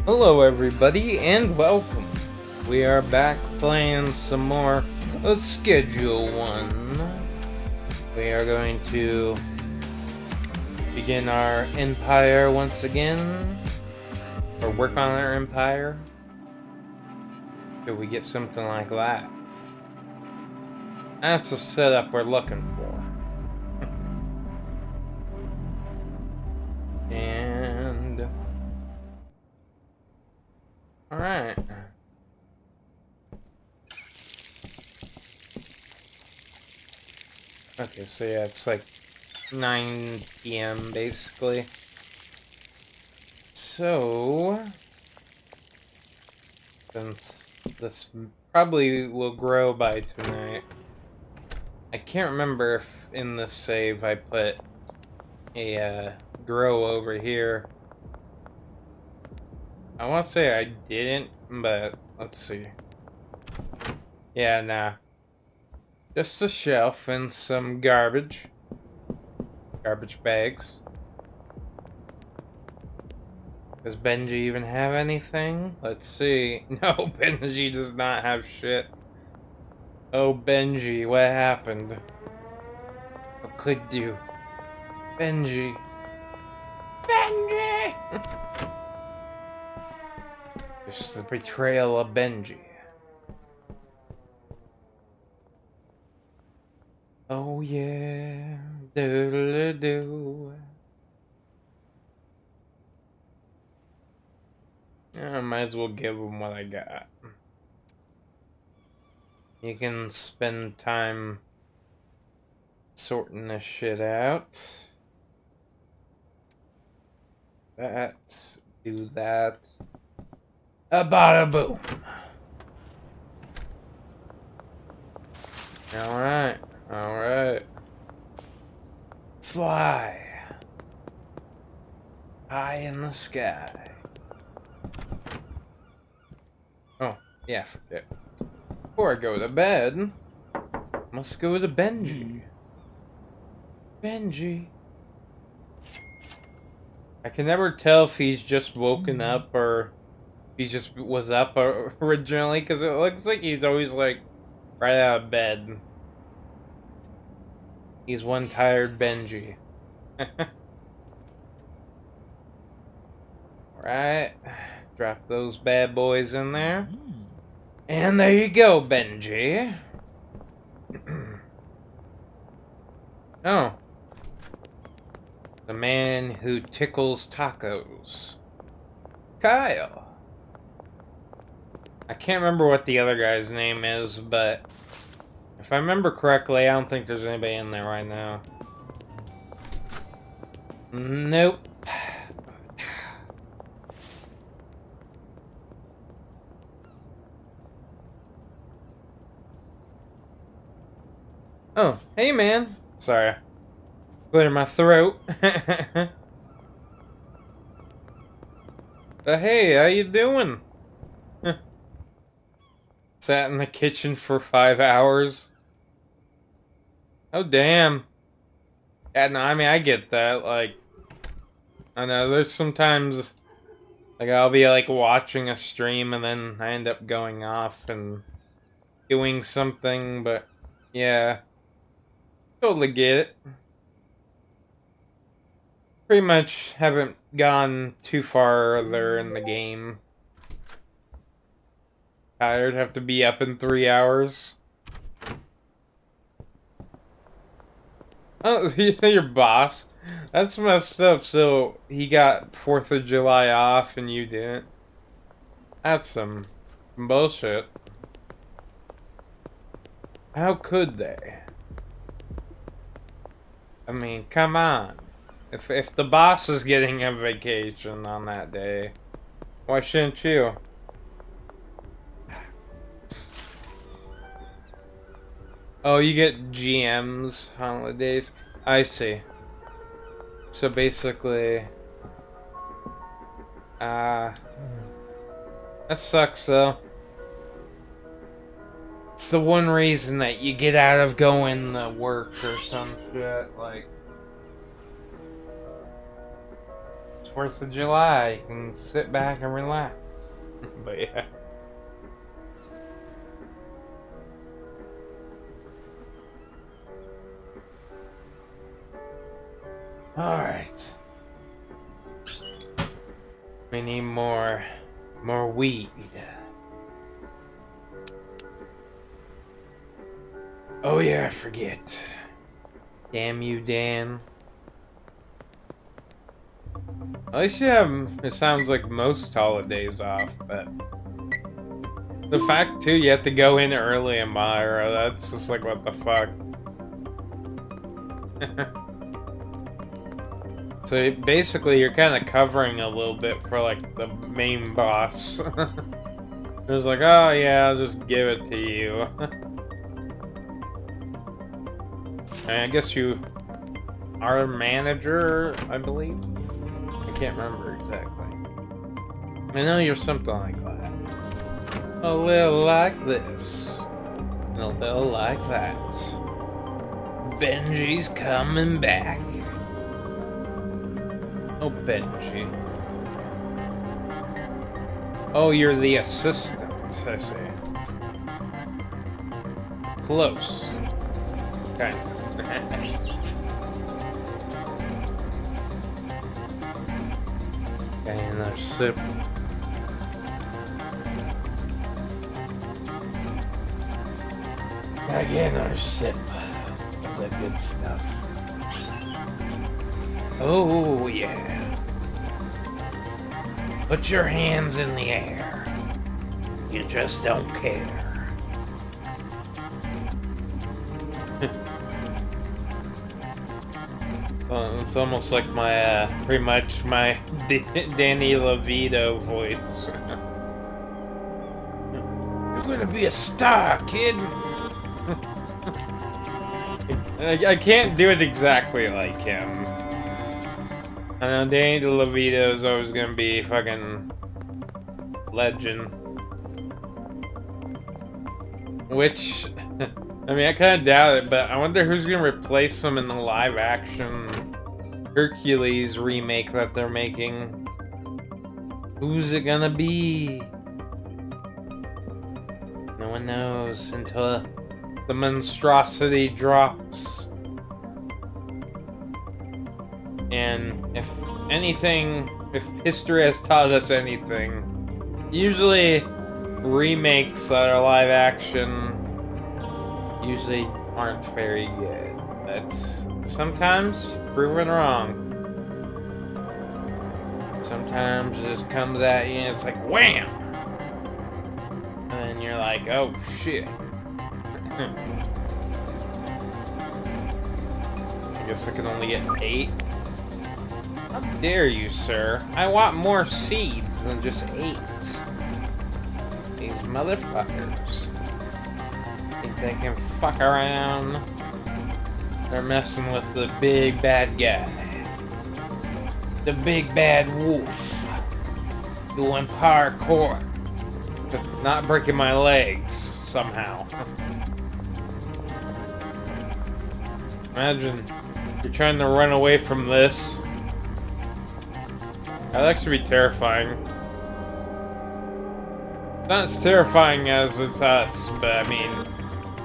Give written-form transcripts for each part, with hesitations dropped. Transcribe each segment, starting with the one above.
Hello everybody and welcome. We are back playing some more Schedule 1. We are going to begin our empire once again. Or work on our empire. Till we get something like that. That's a setup we're looking for. And... Alright. Okay, so yeah, it's like 9 p.m. basically. So, since this probably will grow by tonight, I can't remember if in the save I put a grow over here. I want to say I didn't, but let's see. Yeah, nah. Just a shelf and some garbage. Garbage bags. Does Benji even have anything? Let's see. No, Benji does not have shit. Oh, Benji, what happened? What could you? Benji. Benji! Just the betrayal of Benji. Oh yeah. Do. Yeah, I might as well give him what I got. You can spend time sorting this shit out. Do that. A bada boom. Alright. Alright. Fly. High in the sky. Oh, yeah, forget. Before I go to bed, must go to Benji. Benji. I can never tell if he's just woken up or he just was up originally, because it looks like he's always like right out of bed. He's one tired Benji. Right. Drop those bad boys in there. And there you go, Benji. Oh. The man who tickles tacos. Kyle. I can't remember what the other guy's name is, but if I remember correctly, I don't think there's anybody in there right now. Nope. Oh, hey man. Sorry. Clear my throat. But hey, how you doing? Sat in the kitchen for 5 hours. Oh damn. Yeah, no, I mean I get that. Like, I know there's sometimes like I'll be like watching a stream and then I end up going off and doing something, but yeah, totally get it. Pretty much haven't gone too farther in the game. Tired, have to be up in 3 hours. Oh, your boss? That's messed up. So he got 4th of July off and you didn't? That's some bullshit. How could they? I mean, come on. If the boss is getting a vacation on that day, why shouldn't you? Oh, you get GM's holidays? I see. So basically, that sucks though. It's the one reason that you get out of going to work or some shit, like, 4th of July. You can sit back and relax. But yeah. Alright. We need more weed. Oh yeah, I forget. Damn you, Dan. At least you have, it sounds like most holidays off, but the fact too, you have to go in early in Myra, that's just like, what the fuck. So basically you're kind of covering a little bit for like the main boss. It was like, oh yeah, I'll just give it to you. I guess you are a manager, I believe. I can't remember exactly. I know you're something like that. A little like this. And a little like that. Benji's coming back. Oh, Benji. Oh, you're the assistant, I see. Close. Kind of. Okay, another sip. I get another sip of the good stuff. Oh, yeah. Put your hands in the air. You just don't care. Well, it's almost like my, pretty much my Danny DeVito voice. You're gonna be a star, kid! I can't do it exactly like him. I know Danny DeVito is always gonna be fucking legend. Which, I mean, I kind of doubt it, but I wonder who's gonna replace him in the live-action Hercules remake that they're making. Who's it gonna be? No one knows until the monstrosity drops. And if anything, if history has taught us anything, usually remakes that are live action usually aren't very good. That's sometimes proven wrong. Sometimes it just comes at you and it's like wham! And then you're like, oh shit. I guess I can only get 8. How dare you, sir? I want more seeds than just 8. These motherfuckers think they can fuck around. They're messing with the big bad guy. The big bad wolf. Doing parkour. But not breaking my legs, somehow. Imagine you're trying to run away from this. That'd actually be terrifying. Not as terrifying as it's us, but I mean,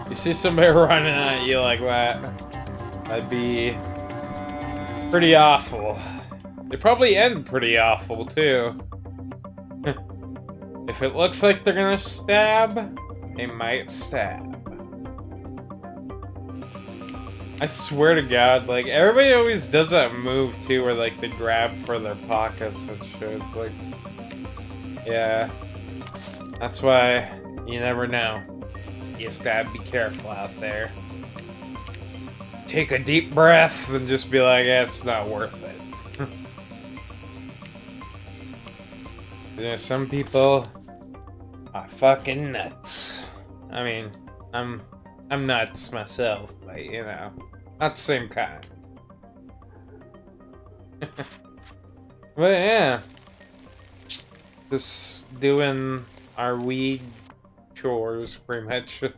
you see somebody running at you like that, that'd be pretty awful. They probably end pretty awful, too. If it looks like they're gonna stab, they might stab. I swear to God, like, everybody always does that move, too, where, like, they grab for their pockets and shit. It's like, yeah. That's why you never know. You just gotta be careful out there. Take a deep breath and just be like, yeah, it's not worth it. You know, some people are fucking nuts. I mean, I'm nuts myself, but you know, not the same kind. But yeah, just doing our weed chores pretty much. So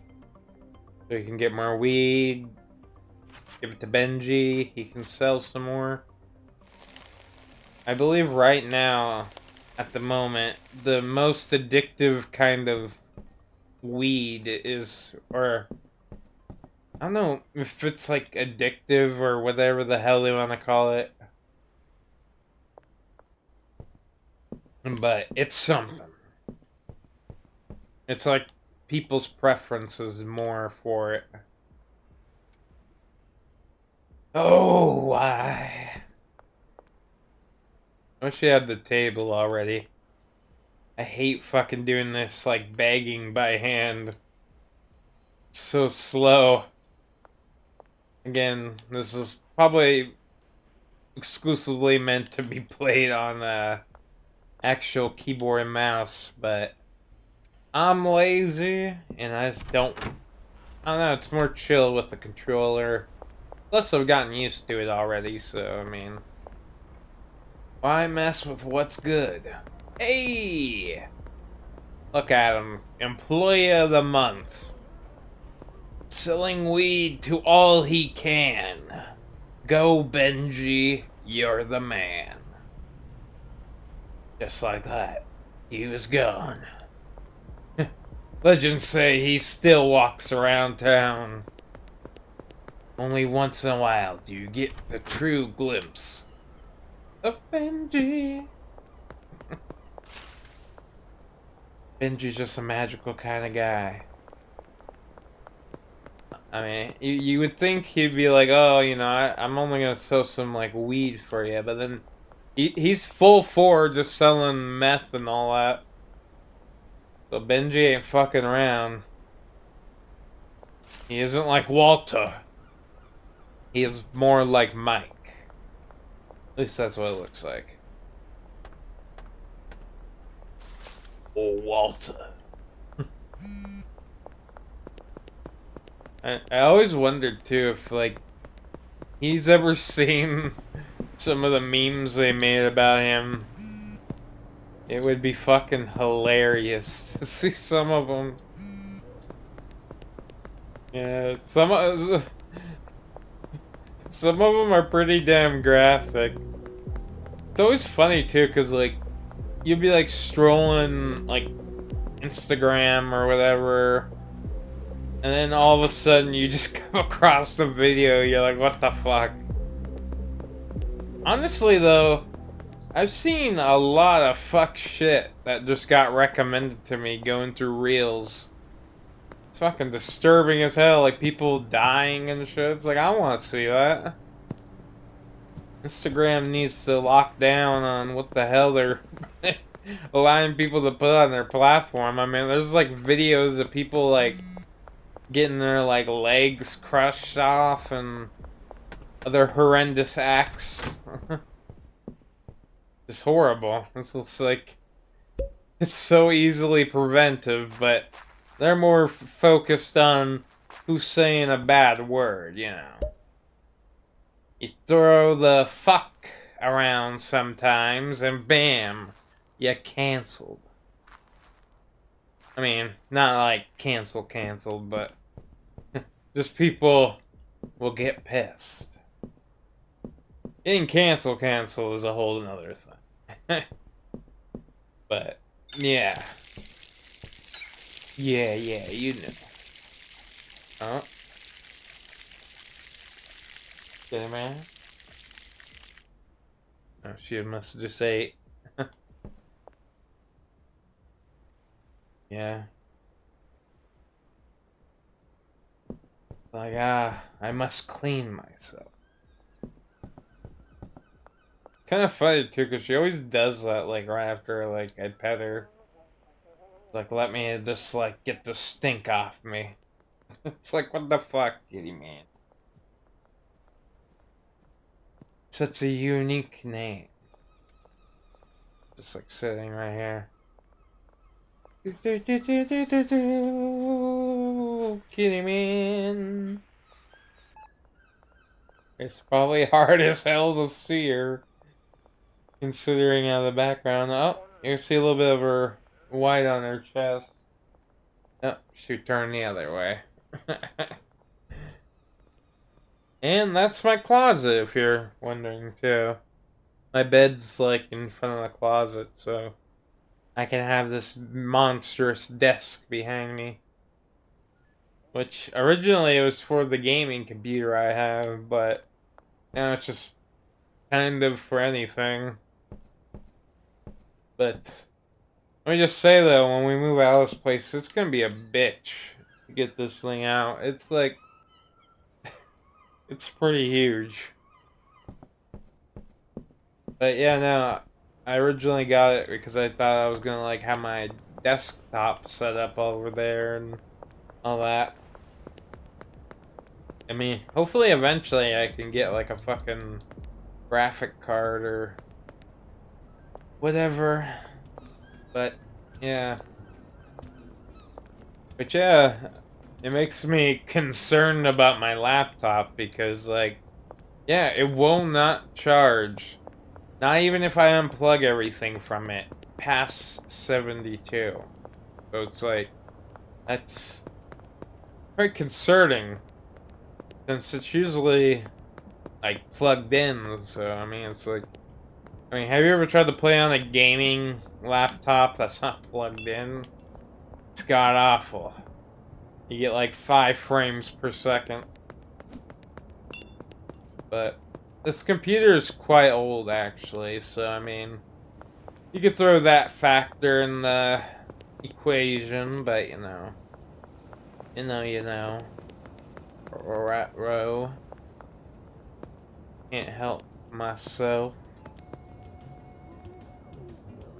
you can get more weed, give it to Benji, he can sell some more. I believe right now, at the moment, the most addictive kind of weed is, or I don't know if it's like addictive or whatever the hell they want to call it, but it's something. It's like people's preferences more for it. Oh, why? I wish you had the table already. I hate fucking doing this, like, bagging by hand. It's so slow. Again, this is probably exclusively meant to be played on actual keyboard and mouse, but I'm lazy, and I just don't... I don't know, it's more chill with the controller. Plus, I've gotten used to it already, so, I mean... Why mess with what's good? Hey! Look at him. Employee of the month. Selling weed to all he can. Go, Benji. You're the man. Just like that, he was gone. Legends say he still walks around town. Only once in a while do you get the true glimpse of Benji. Benji's just a magical kind of guy. I mean, you would think he'd be like, oh, you know, I'm only gonna sell some, like, weed for you, but then he's full for just selling meth and all that. So Benji ain't fucking around. He isn't like Walter. He is more like Mike. At least that's what it looks like. Oh, Walter. I always wondered too if, like, he's ever seen some of the memes they made about him. It would be fucking hilarious to see some of them. Yeah, some of them are pretty damn graphic. It's always funny too, cause like you'd be like strolling like Instagram or whatever, and then all of a sudden you just come across the video. You're like, what the fuck? Honestly, though, I've seen a lot of fuck shit that just got recommended to me going through Reels. It's fucking disturbing as hell, like people dying and shit. It's like, I want to see that. Instagram needs to lock down on what the hell they're allowing people to put on their platform. I mean, there's like videos of people like getting their like legs crushed off and other horrendous acts. It's horrible. This looks like it's so easily preventive, but they're more focused on who's saying a bad word, you know. You throw the fuck around sometimes, and bam, you canceled. I mean, not like canceled, but just people will get pissed. Getting canceled is a whole nother thing. But, yeah. Yeah, you know. Oh. Get it, man? Oh, she must have just ate. Yeah. Like, I must clean myself. Kind of funny, too, because she always does that, like, right after, like, I pet her. Like, let me just, like, get the stink off me. It's like, what the fuck, kitty man? Such a unique name. Just, like, sitting right here. Kitty man. It's probably hard as hell to see her. Considering out of the background. Oh, you see a little bit of her white on her chest. Oh, she turned the other way. And that's my closet, if you're wondering, too. My bed's like in front of the closet, so I can have this monstrous desk behind me. Which originally it was for the gaming computer I have, but now it's just kind of for anything. But let me just say though, when we move out of this place, it's gonna be a bitch to get this thing out. It's like, it's pretty huge. But yeah, no, I originally got it because I thought I was gonna like have my desktop set up over there and all that. I mean, hopefully eventually I can get like a fucking graphic card or whatever. But yeah. But yeah, it makes me concerned about my laptop because like, yeah, it will not charge. Not even if I unplug everything from it past 72. So it's like, that's quite concerning. Since it's usually like plugged in, so I mean it's like, I mean, have you ever tried to play on a gaming laptop that's not plugged in? It's god awful. You get like 5 frames per second. But this computer is quite old actually, so I mean, you could throw that factor in the equation, but you know. Rat row. Can't help myself.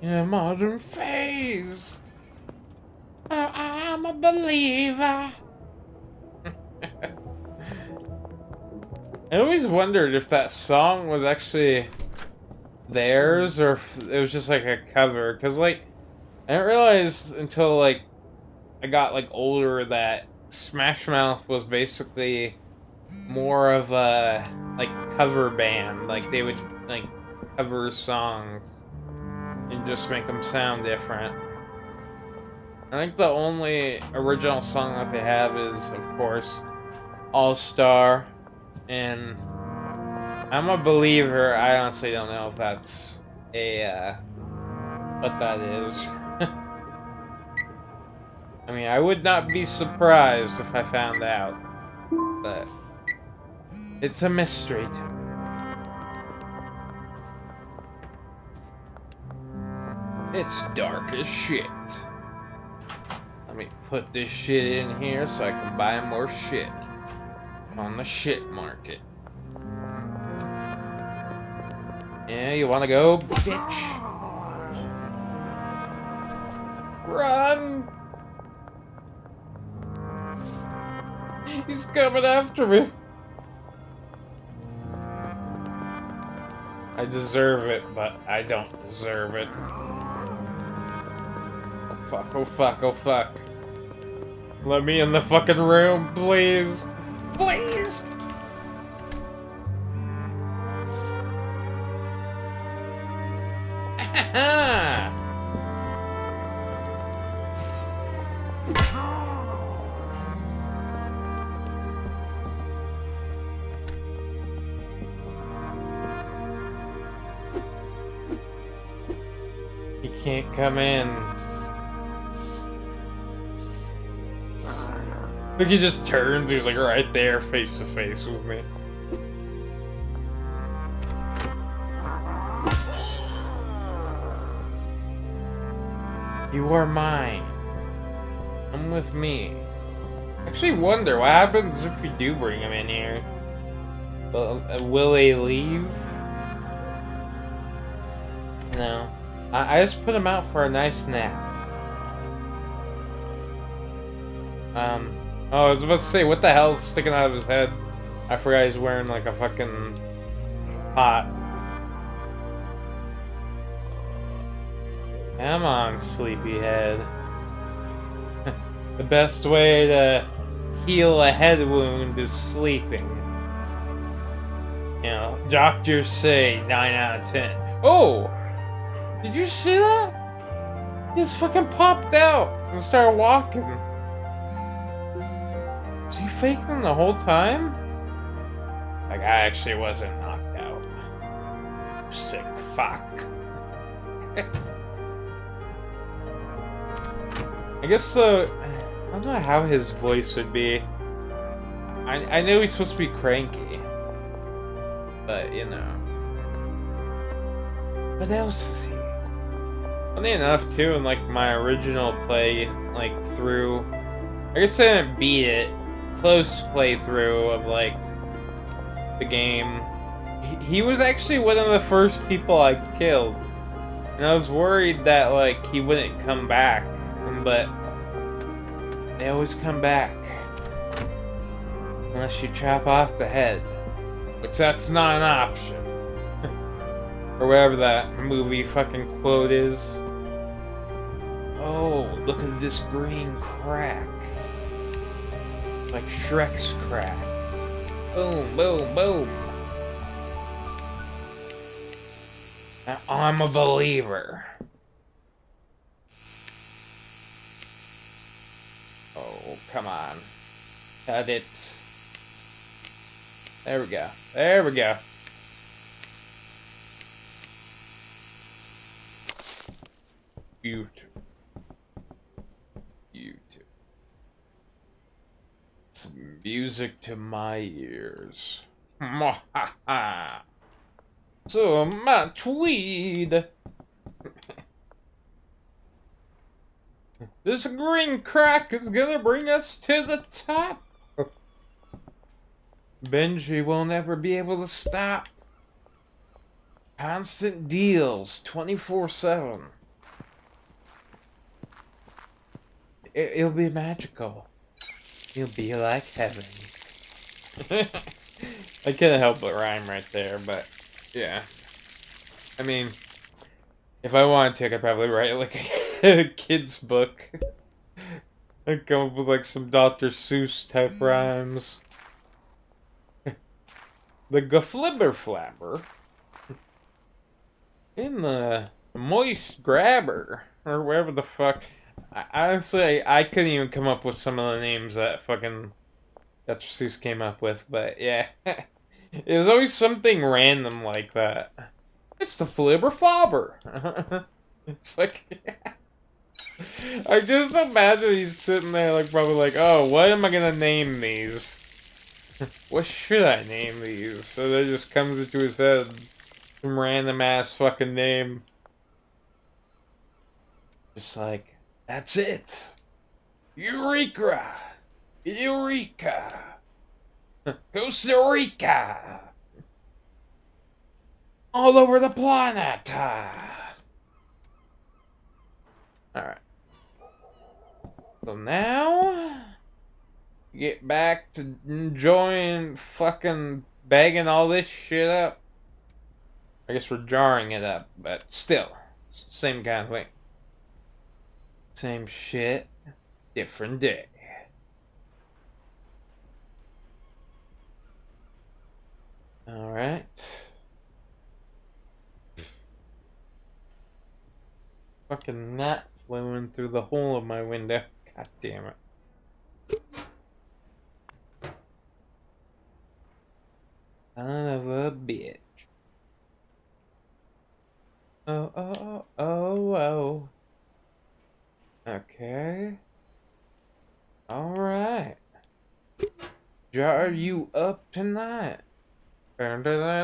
In a modern phase. Oh, I'm a believer. I always wondered if that song was actually theirs or if it was just like a cover. Because, like, I didn't realize until, like, I got, like, older that Smash Mouth was basically more of a, like, cover band. Like, they would, like, cover songs and just make them sound different. I think the only original song that they have is, of course, All Star. And I'm a believer. I honestly don't know if that's a, what that is. I mean, I would not be surprised if I found out. But it's a mystery to me. It's dark as shit. Let me put this shit in here so I can buy more shit on the shit market. Yeah, you wanna go, bitch? Run! He's coming after me. I deserve it, but I don't deserve it. Oh fuck, oh fuck, oh fuck. Let me in the fucking room, please. Please! He can't come in. Look, he just turns, he's like right there, face to face with me. You are mine. Come with me. I actually wonder what happens if we do bring him in here. Will they leave? No. I just put him out for a nice nap. Oh, I was about to say, what the hell is sticking out of his head? I forgot he's wearing like a fucking pot. Come on, sleepyhead. The best way to heal a head wound is sleeping. You know, doctors say 9 out of 10. Oh! Did you see that? He just fucking popped out and started walking. Was he faking the whole time? Like, I actually wasn't knocked out. Sick fuck. I guess I don't know how his voice would be. I know he's supposed to be cranky, but you know. What else is he? Funny enough, too, in like my original play, like through, I guess I didn't beat it. Close playthrough of like the game. He was actually one of the first people I killed, and I was worried that like he wouldn't come back, but they always come back. Unless you chop off the head. Which that's not an option. Or whatever that movie fucking quote is. Oh, look at this green crack. Like Shrek's crack. Boom, boom, boom. Now I'm a believer. Oh, come on. Cut it. There we go. There we go. Beautiful. Beautiful. It's music to my ears. So my tweed. This green crack is gonna bring us to the top. Benji will never be able to stop. Constant deals, 24/7. It'll be magical. It'll be like heaven. I couldn't help but rhyme right there, but yeah. I mean, if I wanted to, I could probably write like a kid's book. I'd come up with like some Dr. Seuss type rhymes. The Gaflibber Flabber. In the Moist Grabber. Or whatever the fuck. Honestly, I couldn't even come up with some of the names that fucking Dr. Seuss came up with, but yeah. It was always something random like that. It's the Flibber Flobber. It's like... I just imagine he's sitting there like probably like, oh, what am I gonna name these? What should I name these? So that just comes into his head. Some random ass fucking name. Just like, that's it. Eureka! Eureka! Costa Rica! All over the planet! Alright. So now... get back to enjoying fucking bagging all this shit up. I guess we're jarring it up, but still. Same kind of thing. Same shit. Different day. Alright. Fucking gnat flew in through the hole of my window. God damn it. Son of a bitch. Oh, oh, oh, oh, oh. Okay. Alright. Jar you up tonight. Alright.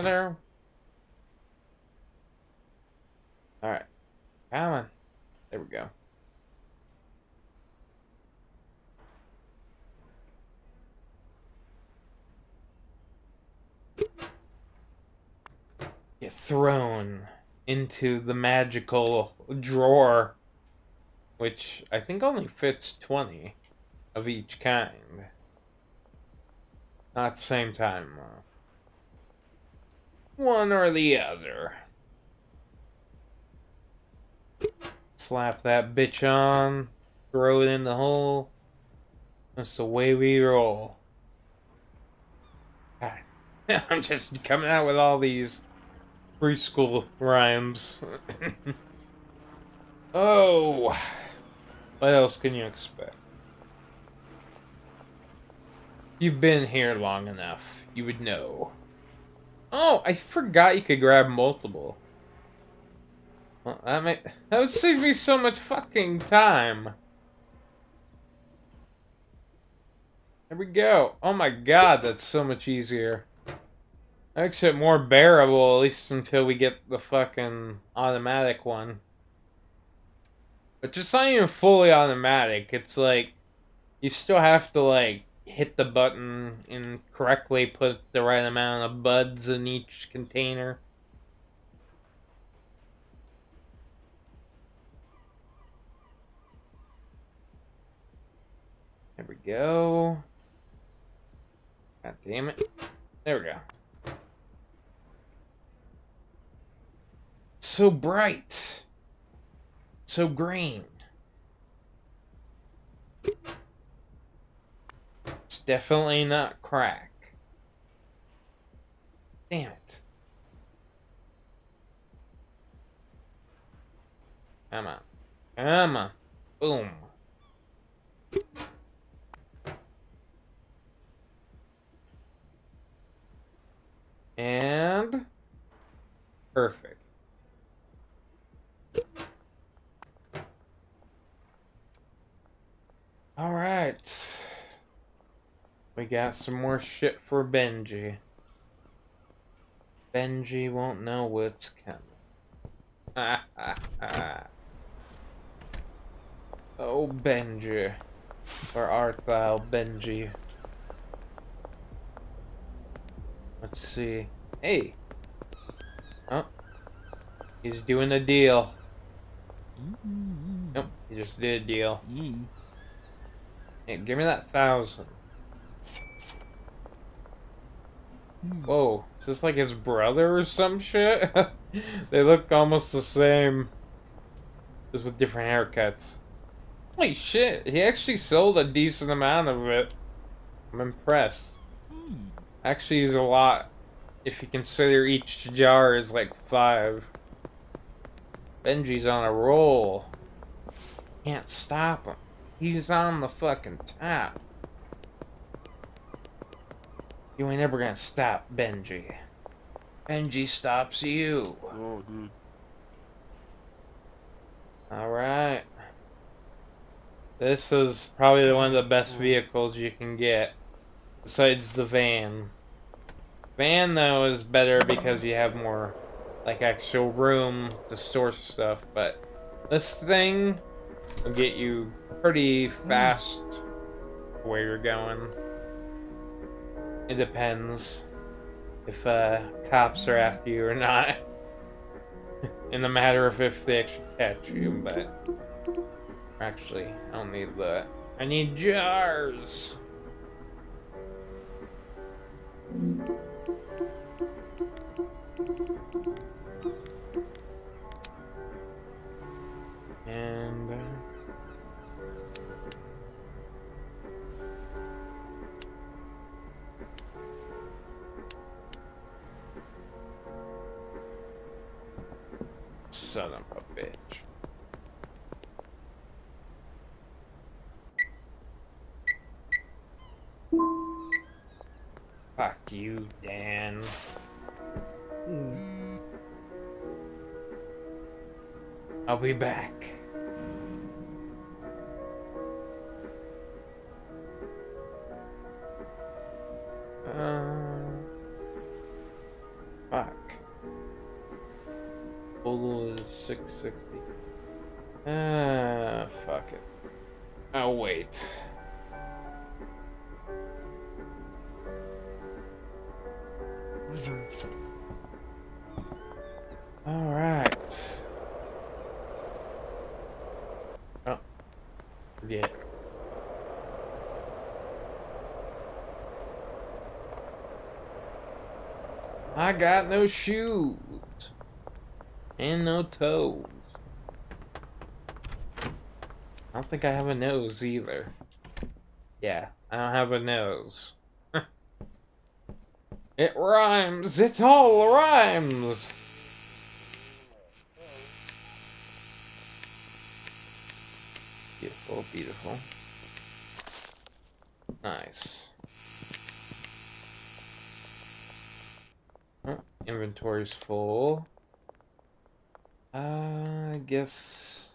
Come on. There we go. Get thrown into the magical drawer, which I think only fits 20 of each kind. Not at the same time, though. One or the other. Slap that bitch on, throw it in the hole. That's the way we roll. God. I'm just coming out with all these preschool rhymes. Oh, what else can you expect? You've been here long enough, you would know. Oh, I forgot you could grab multiple. Well, that would save me so much fucking time. There we go. Oh my god, that's so much easier. That makes it more bearable, at least until we get the fucking automatic one. But just not even fully automatic. It's like, you still have to, like, hit the button and correctly put the right amount of buds in each container. There we go. God damn it. There we go. So bright. So green. It's definitely not crack. Damn it. Come on. Come on. Boom. And perfect. All right. We got some more shit for Benji. Benji won't know what's coming. Ha ha ha. Oh, Benji. Where art thou, Benji? Let's see. Hey. Oh. He's doing a deal. Nope, he just did a deal. Hey, give me that 1,000. Whoa, is this like his brother or some shit? They look almost the same, just with different haircuts. Holy shit, he actually sold a decent amount of it. I'm impressed. Actually, is a lot if you consider each jar is like 5. Benji's on a roll. Can't stop him. He's on the fucking top. You ain't ever gonna stop Benji. Benji stops you. Oh, dude. Alright. This is probably one of the best vehicles you can get. Besides the van. Van, though, is better because you have more, like, actual room to store stuff. But this thing will get you pretty fast where you're going. It depends if cops are after you or not. In the matter of if they actually catch you, but actually, I don't need that. I need jars. And son of a bitch. Fuck you, Dan. I'll be back. Fuck. Total is 660. Fuck it. I'll wait. Alright. Oh. Yeah. I got no shoes. And no toes. I don't think I have a nose either. Yeah, I don't have a nose. It rhymes! It all rhymes! Beautiful, beautiful. Nice. Oh, inventory's full. I guess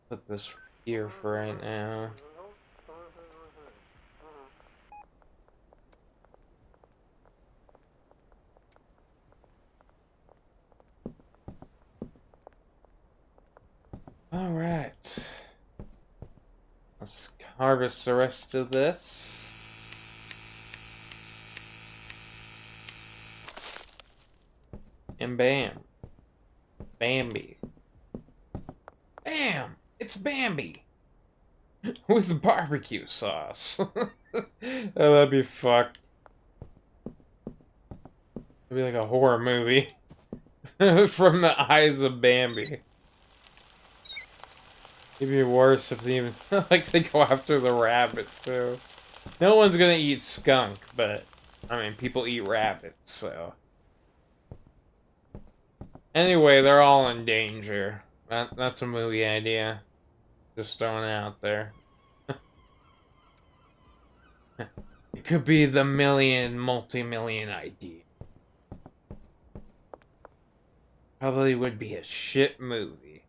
put this here for right now. All right. Let's harvest the rest of this. And bam. Bambi. Bam! It's Bambi! With barbecue sauce. Oh, that'd be fucked. It'd be like a horror movie. From the eyes of Bambi. It'd be worse if they even like they go after the rabbit too. No one's gonna eat skunk, but I mean people eat rabbits, so. Anyway, they're all in danger. That's a movie idea. Just throwing it out there. It could be the multi-million idea. Probably would be a shit movie.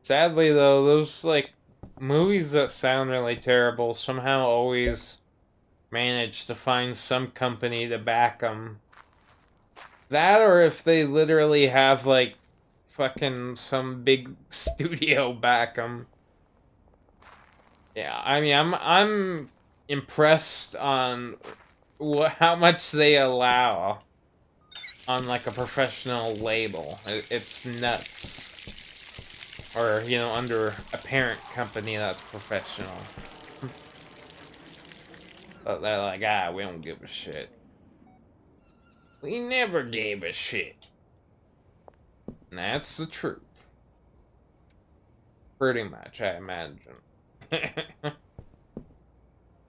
Sadly, though, those, like, movies that sound really terrible somehow always manage to find some company to back them. That, or if they literally have, like, fucking some big studio back them. Yeah, I mean, I'm impressed on how much they allow on, like, a professional label. It's nuts. Or, you know, under a parent company that's professional. But they're like, we don't give a shit. We never gave a shit. And that's the truth. Pretty much, I imagine.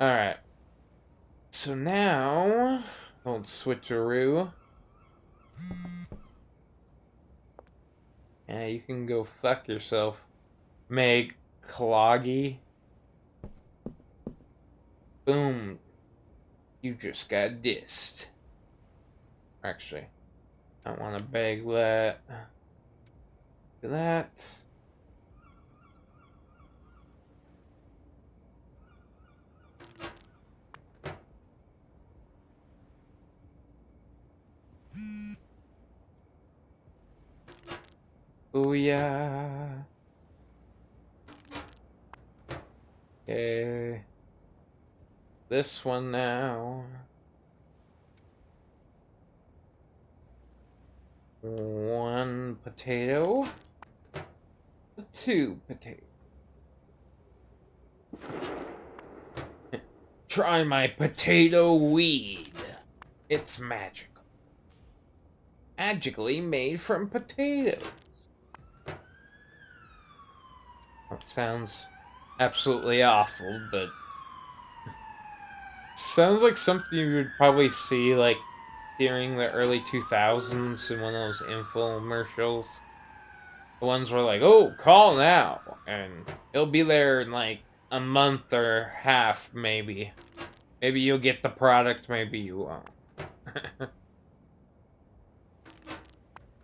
Alright. So now, old switcheroo. Yeah, you can go fuck yourself, Meg Cloggy. Boom. You just got dissed. Actually, I want to beg that. Do that. Booyah. Okay. This one now. One potato. Two potatoes. Try my potato weed. It's magical. Magically made from potatoes. That sounds absolutely awful, but sounds like something you would probably see like during the early 2000s in one of those infomercials. The ones where like, oh, call now, and it'll be there in like a month or half, maybe. Maybe you'll get the product, maybe you won't.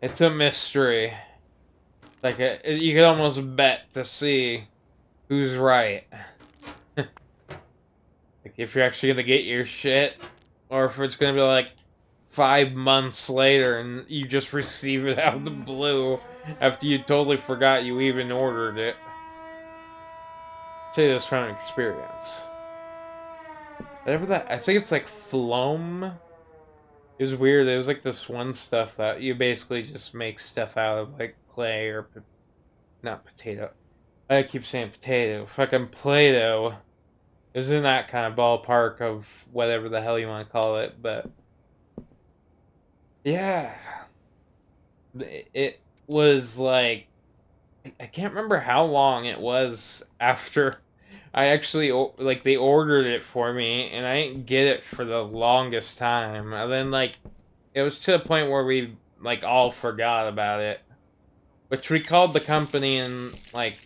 It's a mystery. Like, you could almost bet to see who's right. Like, if you're actually gonna get your shit, or if it's gonna be like 5 months later and you just receive it out of the blue after you totally forgot you even ordered it. Say this from experience. Whatever that, I think it's like Floam. It was weird. It was like this one stuff that you basically just make stuff out of like clay or not potato. I keep saying potato. Fucking Play-Doh. It was in that kind of ballpark of whatever the hell you want to call it, but yeah, it was like I can't remember how long it was after I actually like they ordered it for me, and I didn't get it for the longest time. And then like it was to a point where we like all forgot about it, which we called the company and like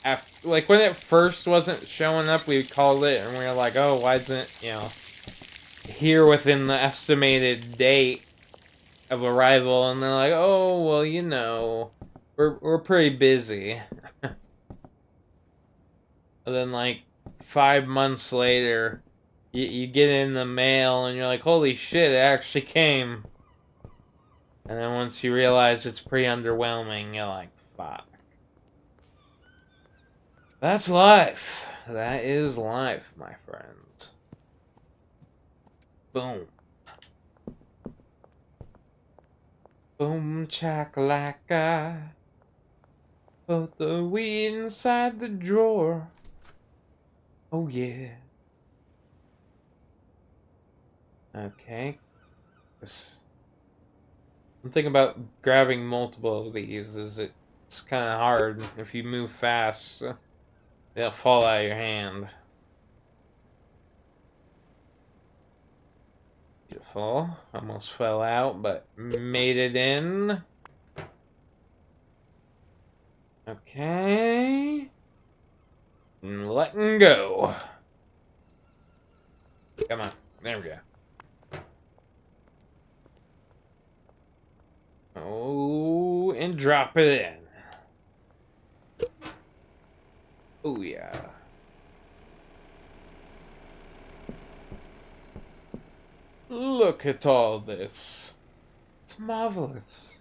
after like when it first wasn't showing up, we called it and we were like, oh, why isn't it, you know, here within the estimated date? of arrival, and they're like, "Oh, well, we're pretty busy." And then like 5 months later, you get in the mail, and you're like, "Holy shit, it actually came!" And then once you realize it's pretty underwhelming, you're like, "Fuck." That's life. That is life, my friends. Boom. Boom chakalaka. Put the weed inside the drawer. Oh yeah. Okay. One thing about grabbing multiple of these is it's kind of hard if you move fast. They'll fall out of your hand. Beautiful. Almost fell out, but made it in. Okay. And letting go. Come on. There we go. Oh, and drop it in. Oh, yeah. Look at all this. It's marvelous.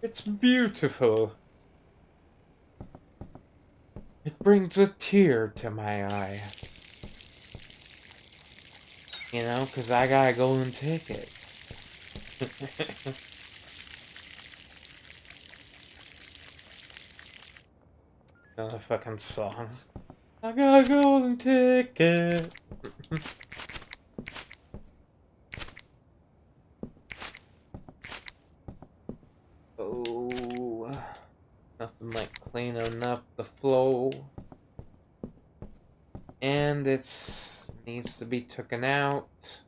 It's beautiful. It brings a tear to my eye. You know, because I got a golden ticket. Another fucking song. I got a golden ticket. Oh, nothing like cleaning up the flow. And it needs to be taken out.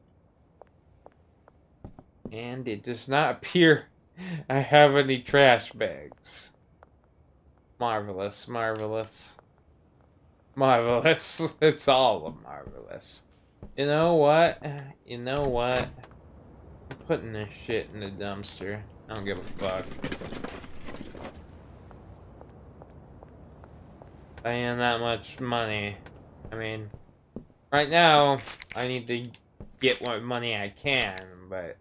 And it does not appear I have any trash bags. Marvelous, marvelous. Marvelous. It's all marvelous. You know what? You know what? I'm putting this shit in the dumpster. I don't give a fuck. Paying that much money. I mean, right now, I need to get what money I can, but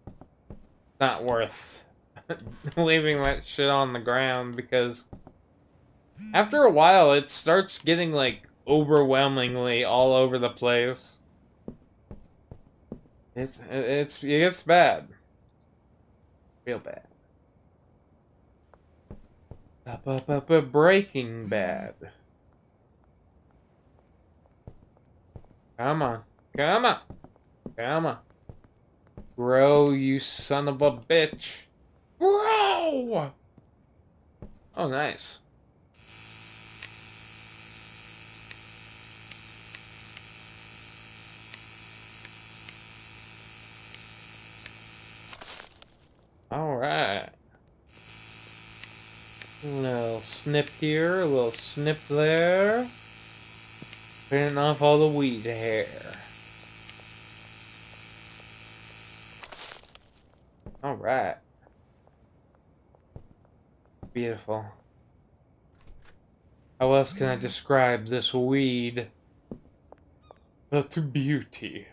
it's not worth leaving that shit on the ground, because after a while, it starts getting, like, overwhelmingly all over the place. It gets bad. Real bad. Breaking Bad. Come on. Come on. Come on. Grow, you son of a bitch. Grow! Oh, nice. Alright. A little snip here, a little snip there. Cleaning off all the weed hair. Alright. Beautiful. How else can I describe this weed but beauty?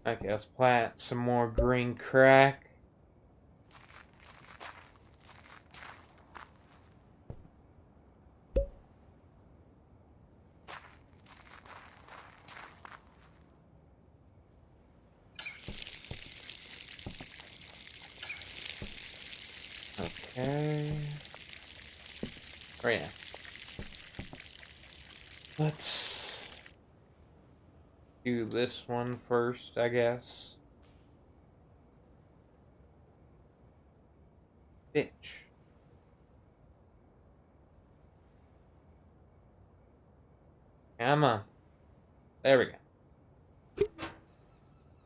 Okay, let's plant some more green crack. Okay. Oh yeah. Let's do this one first, I guess. Bitch. Come on. There we go.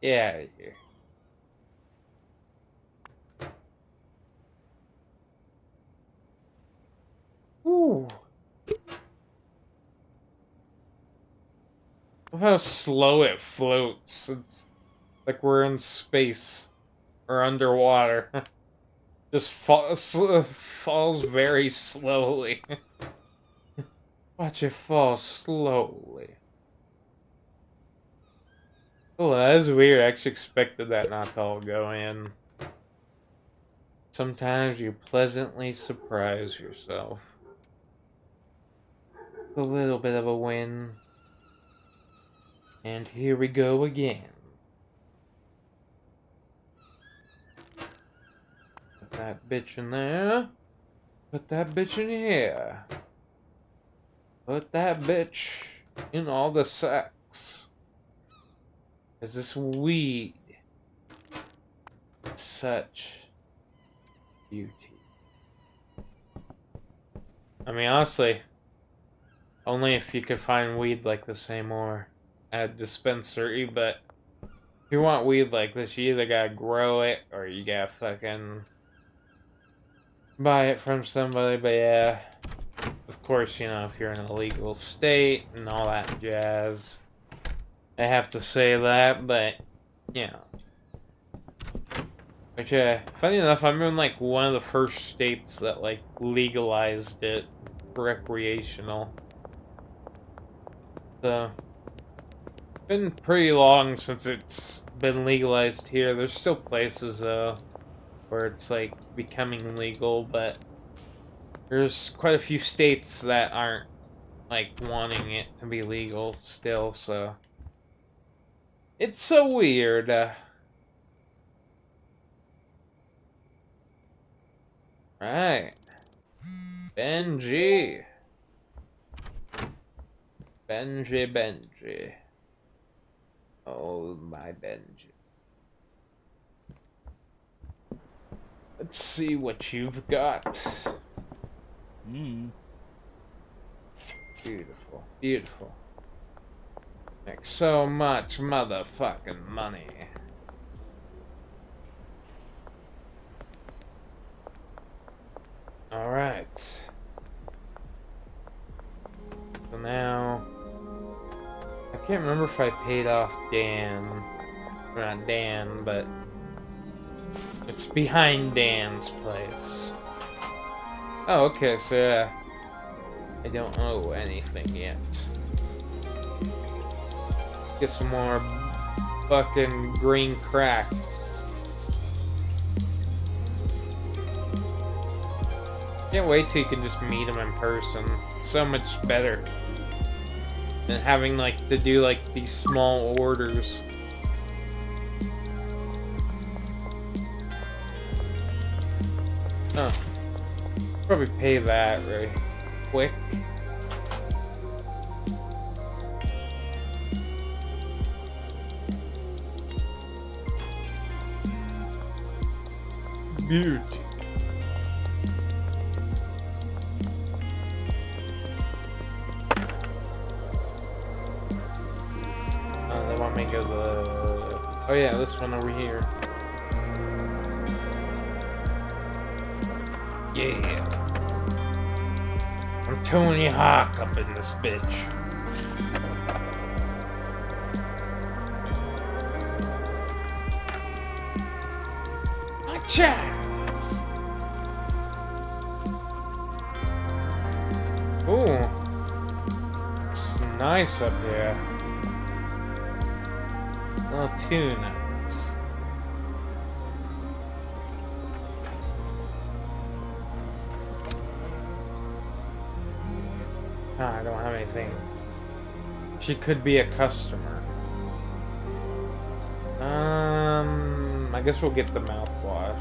Get out of here. Ooh. Look how slow it floats. Like we're in space or underwater. Just falls very slowly. Watch it fall slowly. Oh, that is weird. I actually expected that not to all go in. Sometimes you pleasantly surprise yourself. A little bit of a win. And here we go again. Put that bitch in there. Put that bitch in here. Put that bitch in all the sacks. Is this weed? Such beauty. I mean, honestly, only if you could find weed like this anymore at a dispensary, but if you want weed like this, you either gotta grow it or you gotta fucking buy it from somebody. But yeah, of course, you know, if you're in a legal state and all that jazz, I have to say that, but, you know. Which, funny enough, I'm in, like, one of the first states that, like, legalized it recreational. So, it's been pretty long since it's been legalized here. There's still places, though, where it's, like, becoming legal, but there's quite a few states that aren't, like, wanting it to be legal still, so it's so weird. Right. Benji. Benji. Oh, my Benji. Let's see what you've got. Beautiful. Beautiful. Make so much motherfucking money. Alright. So now... I can't remember if I paid off Dan. Or not Dan, but... it's behind Dan's place. Oh, okay, so yeah. I don't owe anything yet. Get some more fucking green crack. Can't wait till you can just meet him in person. It's so much better than having like to do like these small orders. Oh, probably pay that right quick. Beauty. They want me to go to the... oh yeah, this one over here. Yeah. I'm Tony Hawk up in this bitch. Achoo! Ooh. It's nice up here. Well, too nice. Ah, I don't have anything. She could be a customer. I guess we'll get the mouthwash.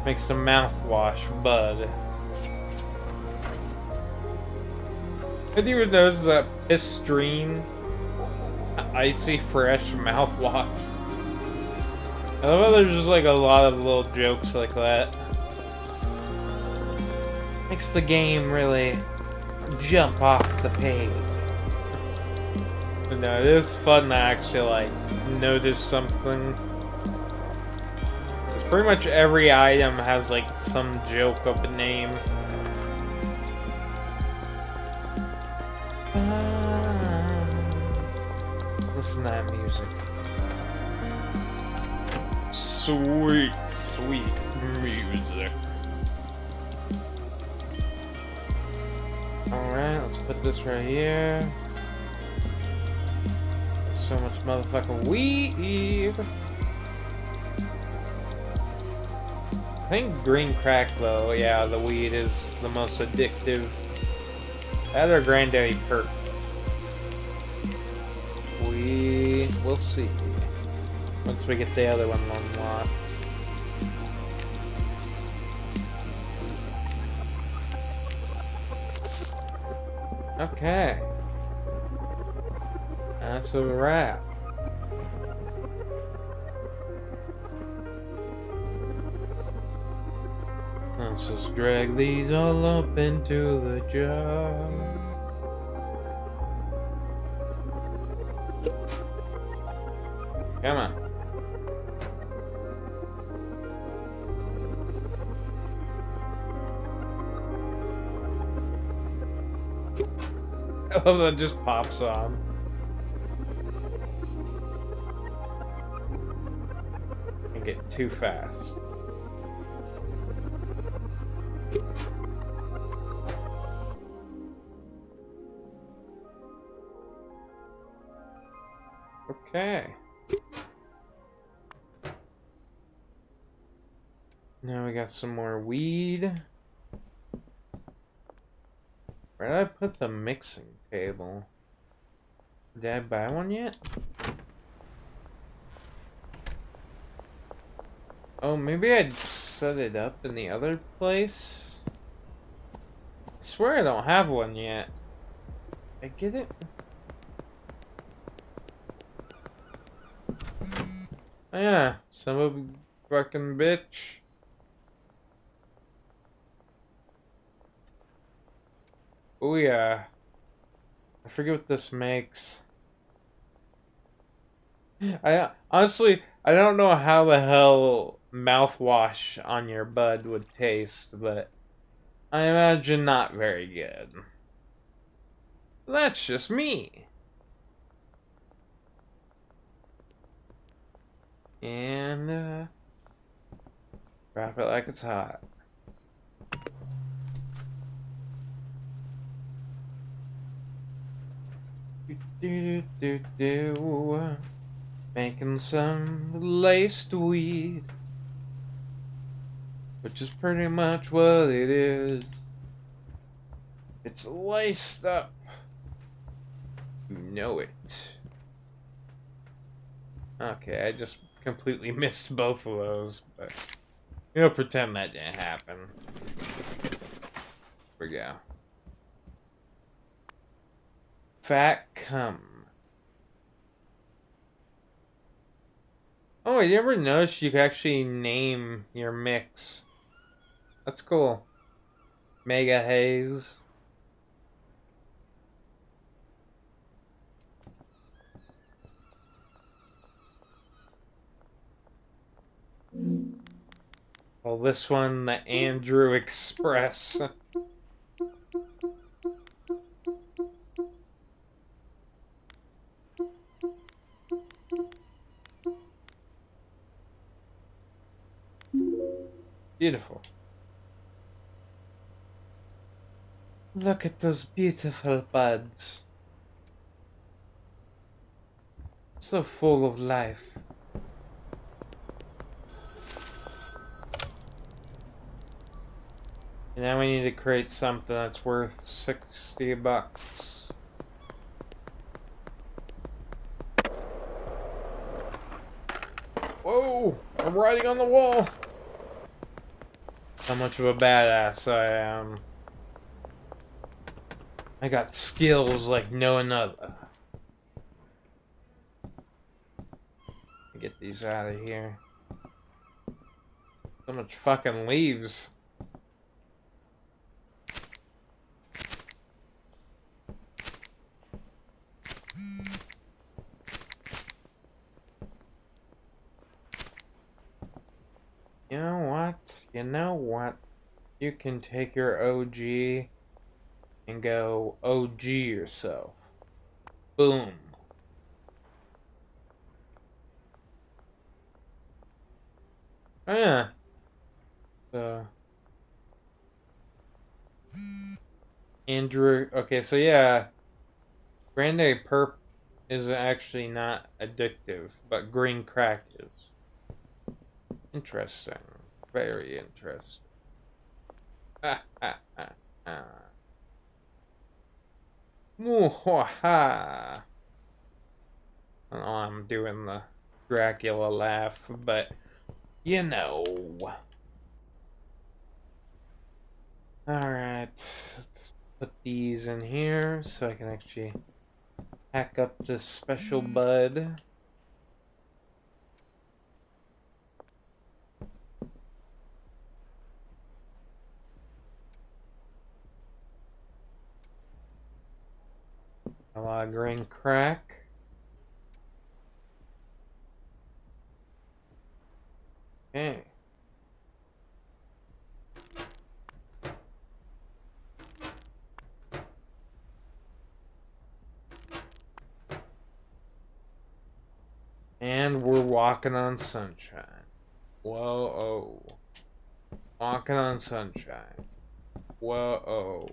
Make some mouthwash, bud. I didn't even notice that Listerine icy fresh mouthwash. I love how there's just like a lot of little jokes like that. Makes the game really jump off the page. But no, it is fun to actually like notice something. Because pretty much every item has like some joke of a name. Listen to that music. sweet, sweet music. Alright, let's put this right here. There's so much motherfucking weed. I think green crack, though, yeah, the weed is the most addictive. That or Granddaddy Perk. We'll see. Once we get the other one unlocked. Okay. That's a wrap. Let's just drag these all up into the jar. Come on. I love that just pops on. I get too fast. Okay. Now we got some more weed. Where did I put the mixing table? Did I buy one yet? Oh, maybe I'd set it up in the other place? I swear I don't have one yet. I get it? Oh, yeah, some of fucking bitch. Oh yeah. I forget what this makes. I honestly, I don't know how the hell mouthwash on your bud would taste, but I imagine not very good. That's just me. And drop it like it's hot. Do. Making some laced weed, which is pretty much what it is. It's laced up. You know it. Okay, I just completely missed both of those, but we'll pretend that didn't happen. Here we go. Fat cum. Oh, you ever noticed you can actually name your mix? That's cool. Mega Haze. Well, this one, the Andrew Express. Beautiful. Look at those beautiful buds. So full of life. And now we need to create something that's worth $60. Whoa! I'm riding on the wall! How much of a badass I am. I got skills like no another. Get these out of here. So much fucking leaves. You know what? You know what? You can take your OG and go OG yourself. Boom. Oh yeah. So Andrew. Okay, so yeah, Grande Perp is actually not addictive, but green crack is. Interesting. Very interesting. Ah, ah, ah, ah. Mwah-ha. I don't know, I'm doing the Dracula laugh, but you know. Alright, let's put these in here so I can actually hack up this special bud. A lot of green crack. Okay. And we're walking on sunshine. Whoa, oh. Walking on sunshine. Whoa, oh.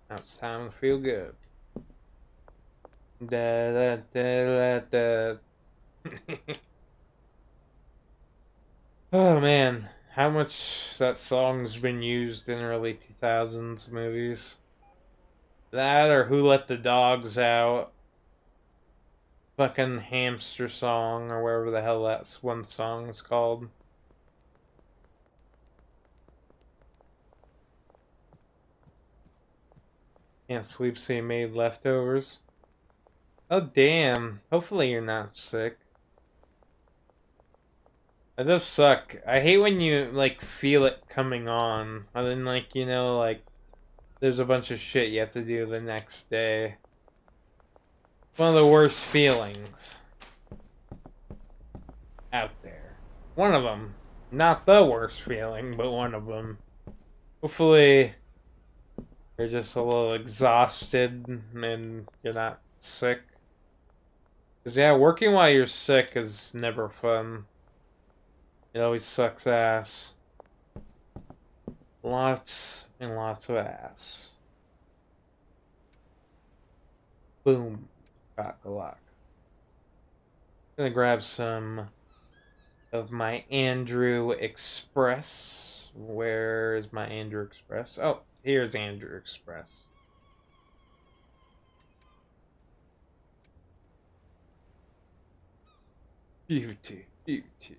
Now it's time to feel good. Da da da da da. Oh man, how much that song's been used in early 2000s movies. That or Who Let the Dogs Out. Fucking Hamster Song or whatever the hell that one song is called. Can't sleep so you made leftovers. Oh damn. Hopefully you're not sick. It does suck. I hate when you like feel it coming on. And then like, you know, like there's a bunch of shit you have to do the next day. One of the worst feelings out there. One of them. Not the worst feeling, but one of them. Hopefully you're just a little exhausted and you're not sick. Because, yeah, working while you're sick is never fun. It always sucks ass. Lots and lots of ass. Boom. Cock-a-lock. Gonna grab some of my Andrew Express. Where is my Andrew Express? Oh, here's Andrew Express. Beauty, beauty.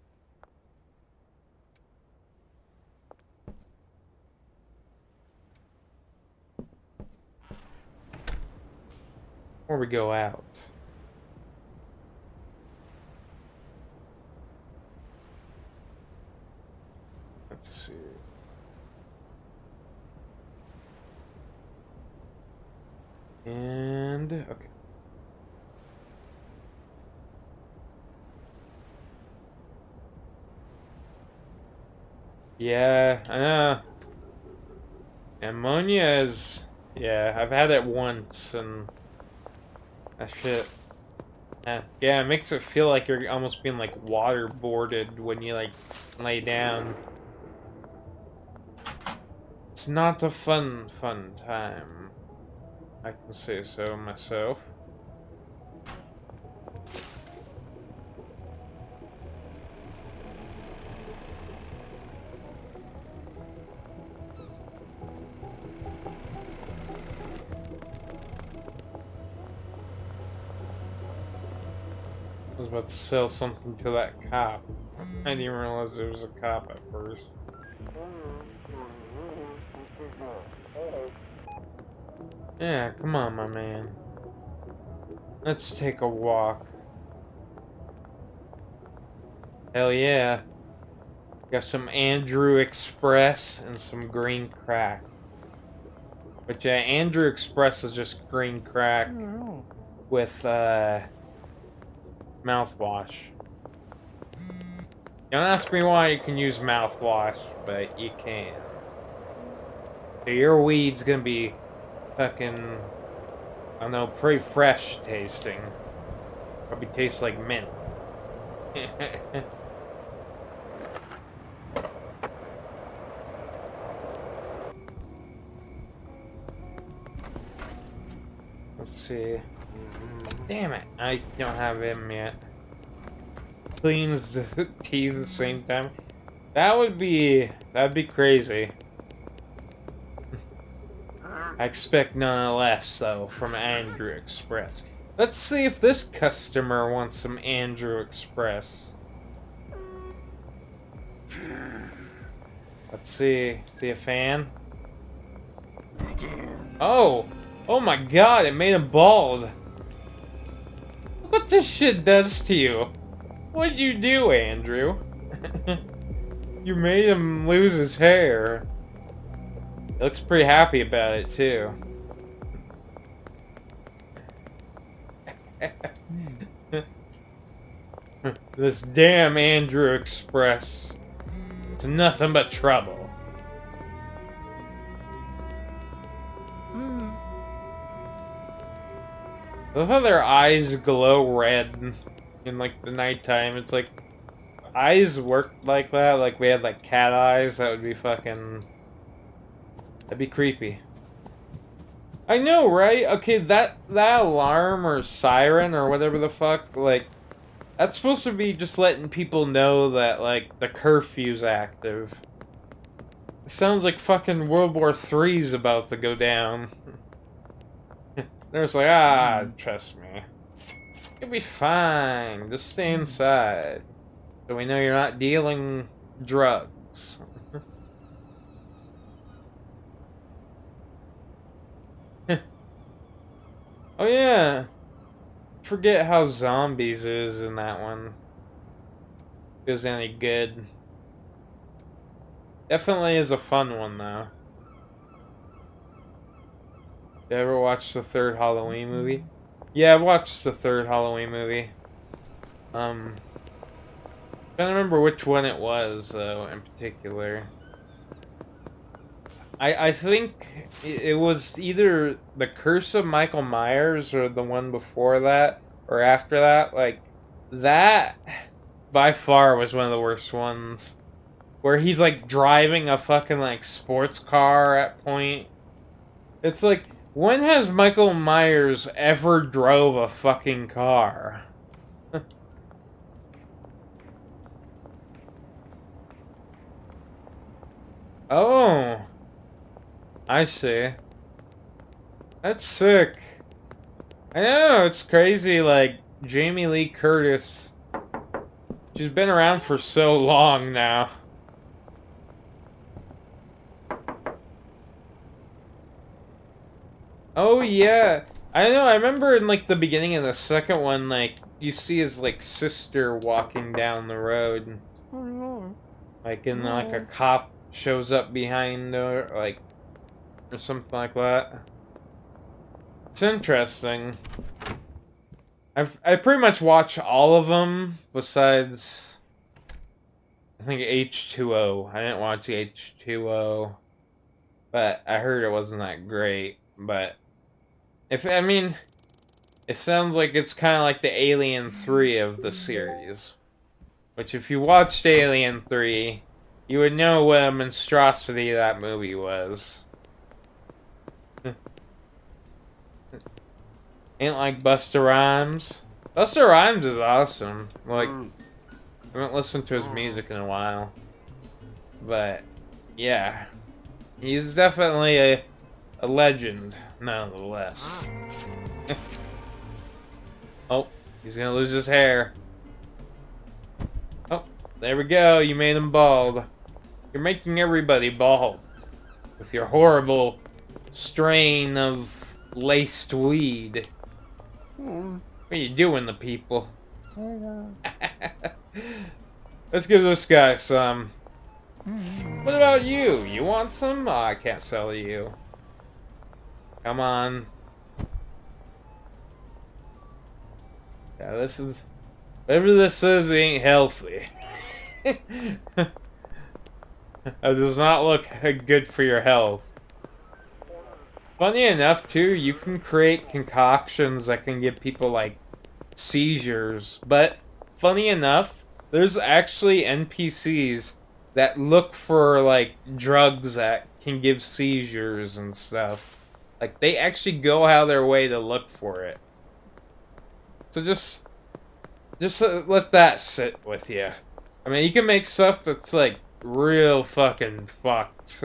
Before we go out. Let's see. And, okay. Yeah, I know. Ammonia is... Yeah, I've had it once, and... That shit... Yeah, it makes it feel like you're almost being, like, waterboarded when you, like, lay down. It's not a fun time. I can say so myself. I was about to sell something to that cop. I didn't even realize there was a cop at first. Yeah, come on, my man. Let's take a walk. Hell yeah. Got some Andrew Express and some green crack. But yeah, Andrew Express is just green crack with mouthwash. Don't ask me why you can use mouthwash, but you can. So your weed's gonna be fucking, I don't know, pretty fresh tasting. Probably tastes like mint. see. Damn it, I don't have him yet. Cleans the teeth at the same time. That'd be crazy. I expect none less, though, from Andrew Express. Let's see if this customer wants some Andrew Express. Let's see. See a fan? Oh! Oh my god, it made him bald! What this shit does to you? What'd you do, Andrew? You made him lose his hair. He looks pretty happy about it, too. This damn Andrew Express. It's nothing but trouble. I love how their eyes glow red in, like, the nighttime. It's like, eyes work like that. Like, we had, like, cat eyes. That would be fucking... That'd be creepy. I know, right? Okay, that alarm or siren or whatever the fuck, like, that's supposed to be just letting people know that, like, the curfew's active. It sounds like fucking World War III's about to go down. They're just like, trust me. You'll be fine. Just stay inside. So we know you're not dealing drugs. Oh yeah. Forget how zombies is in that one. If it was any good. Definitely is a fun one though. You ever watch the third Halloween movie? Yeah, I watched the third Halloween movie. I don't remember which one it was though in particular. I think it was either The Curse of Michael Myers or the one before that or after that. Like, that by far was one of the worst ones. Where he's like driving a fucking like sports car at point. It's like, when has Michael Myers ever drove a fucking car? Oh. I see. That's sick. I know, it's crazy, like, Jamie Lee Curtis. She's been around for so long now. Oh, yeah. I know, I remember in, like, the beginning of the second one, like, you see his, like, sister walking down the road. Like, and, like, a cop shows up behind her, like, or something like that. It's interesting. I pretty much watch all of them besides I think H2O. I didn't watch H2O, but I heard it wasn't that great. But I mean, it sounds like it's kind of like the Alien 3 of the series. Which, if you watched Alien 3, you would know what a monstrosity that movie was. Ain't like Busta Rhymes. Busta Rhymes is awesome. Like, I haven't listened to his music in a while. But, yeah. He's definitely a legend, nonetheless. Oh, he's gonna lose his hair. Oh, there we go. You made him bald. You're making everybody bald. With your horrible strain of laced weed. What are you doing to people? Let's give this guy some. What about you? You want some? Oh, I can't sell to you. Come on. Yeah, this is... Whatever this is, it ain't healthy. That does not look good for your health. Funny enough, too, you can create concoctions that can give people, like, seizures. But, funny enough, there's actually NPCs that look for, like, drugs that can give seizures and stuff. Like, they actually go out of their way to look for it. So just let that sit with you. I mean, you can make stuff that's, like, real fucking fucked.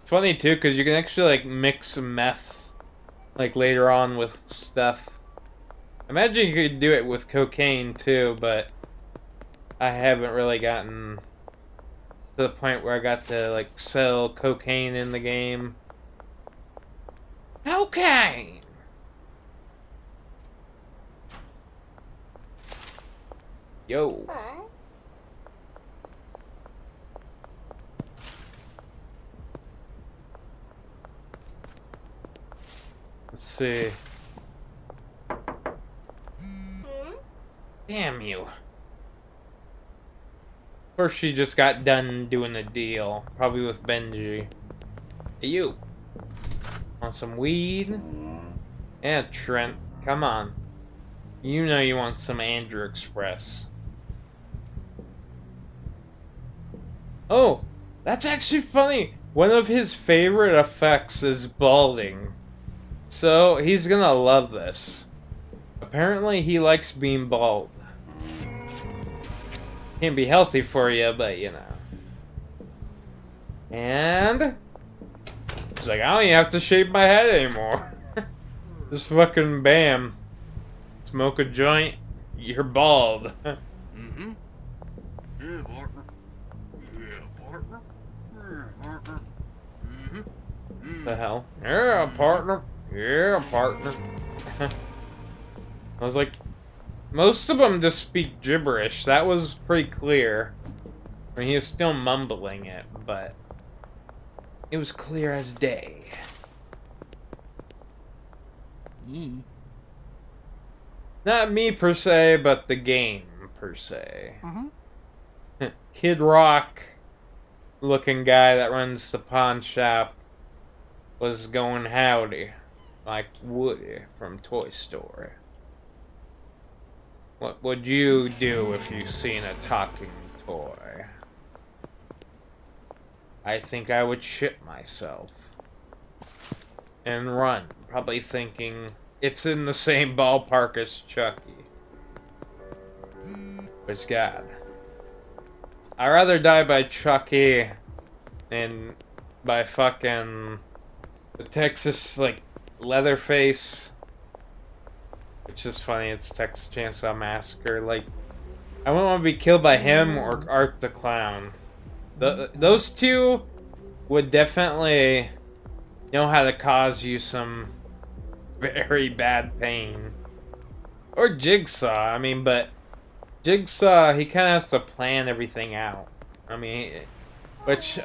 Funny, too, because you can actually, like, mix meth, like, later on with stuff. Imagine you could do it with cocaine, too, but I haven't really gotten to the point where I got to, like, sell cocaine in the game. Cocaine! Yo. Let's see. Damn you. Of course, she just got done doing a deal. Probably with Benji. Hey, you. Want some weed? Yeah, Trent. Come on. You know you want some Andrew Express. Oh, that's actually funny. One of his favorite effects is balding. So, he's gonna love this. Apparently, he likes being bald. Can't be healthy for you, but you know. And he's like, I don't even have to shave my head anymore. Just fucking bam. Smoke a joint, you're bald. Mm-hmm. Yeah, partner. Yeah, partner. Yeah, partner. Mm-hmm. The hell? Yeah, partner. Yeah, partner. I was like, most of them just speak gibberish. That was pretty clear. I mean, he was still mumbling it, but it was clear as day. Not me per se, but the game per se. Kid Rock looking guy that runs the pawn shop was going howdy, like Woody from Toy Story. What would you do if you seen a talking toy? I think I would shit myself. And run, probably thinking it's in the same ballpark as Chucky. But God. I'd rather die by Chucky than by fucking the Texas, like, Leatherface. Which is funny, it's Texas Chainsaw Massacre. Like, I wouldn't want to be killed by him or Art the Clown. Those two would definitely know how to cause you some very bad pain. Or Jigsaw, I mean, but Jigsaw, he kind of has to plan everything out. I mean, which,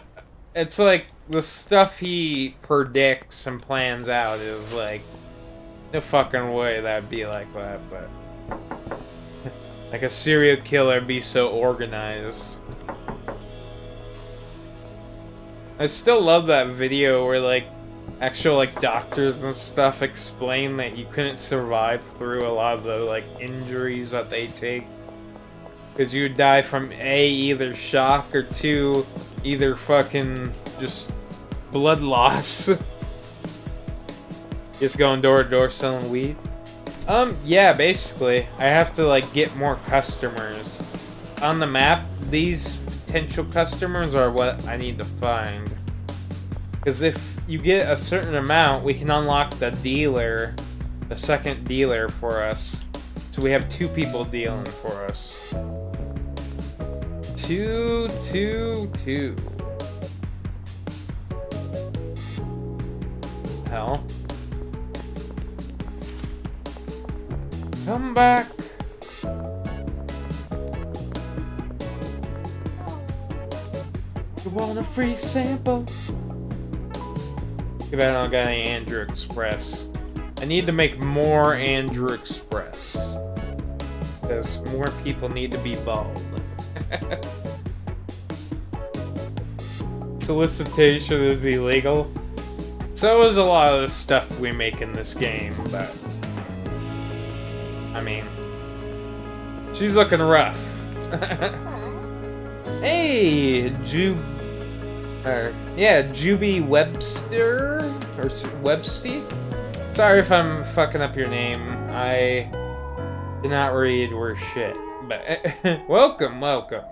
it's like, the stuff he predicts and plans out is like, no fucking way that'd be like that, but like a serial killer be so organized. I still love that video where, like, actual, like, doctors and stuff explain that you couldn't survive through a lot of the, like, injuries that they take. Because you would die from A, either shock, or 2, either fucking just blood loss. Just going door to door selling weed? Yeah, basically. I have to, like, get more customers. On the map, these potential customers are what I need to find. Because if you get a certain amount, we can unlock the dealer, the second dealer for us. So we have 2 people dealing for us. 2, 2, 2. Hell. Come back. You want a free sample? Too bad I don't got any Andrew Express. I need to make more Andrew Express. Because more people need to be bald. Solicitation is illegal. So is a lot of the stuff we make in this game, but I mean, she's looking rough. Hey, Yeah, Juby Webster or Websty. Sorry if I'm fucking up your name. I did not read worth shit. But welcome, welcome.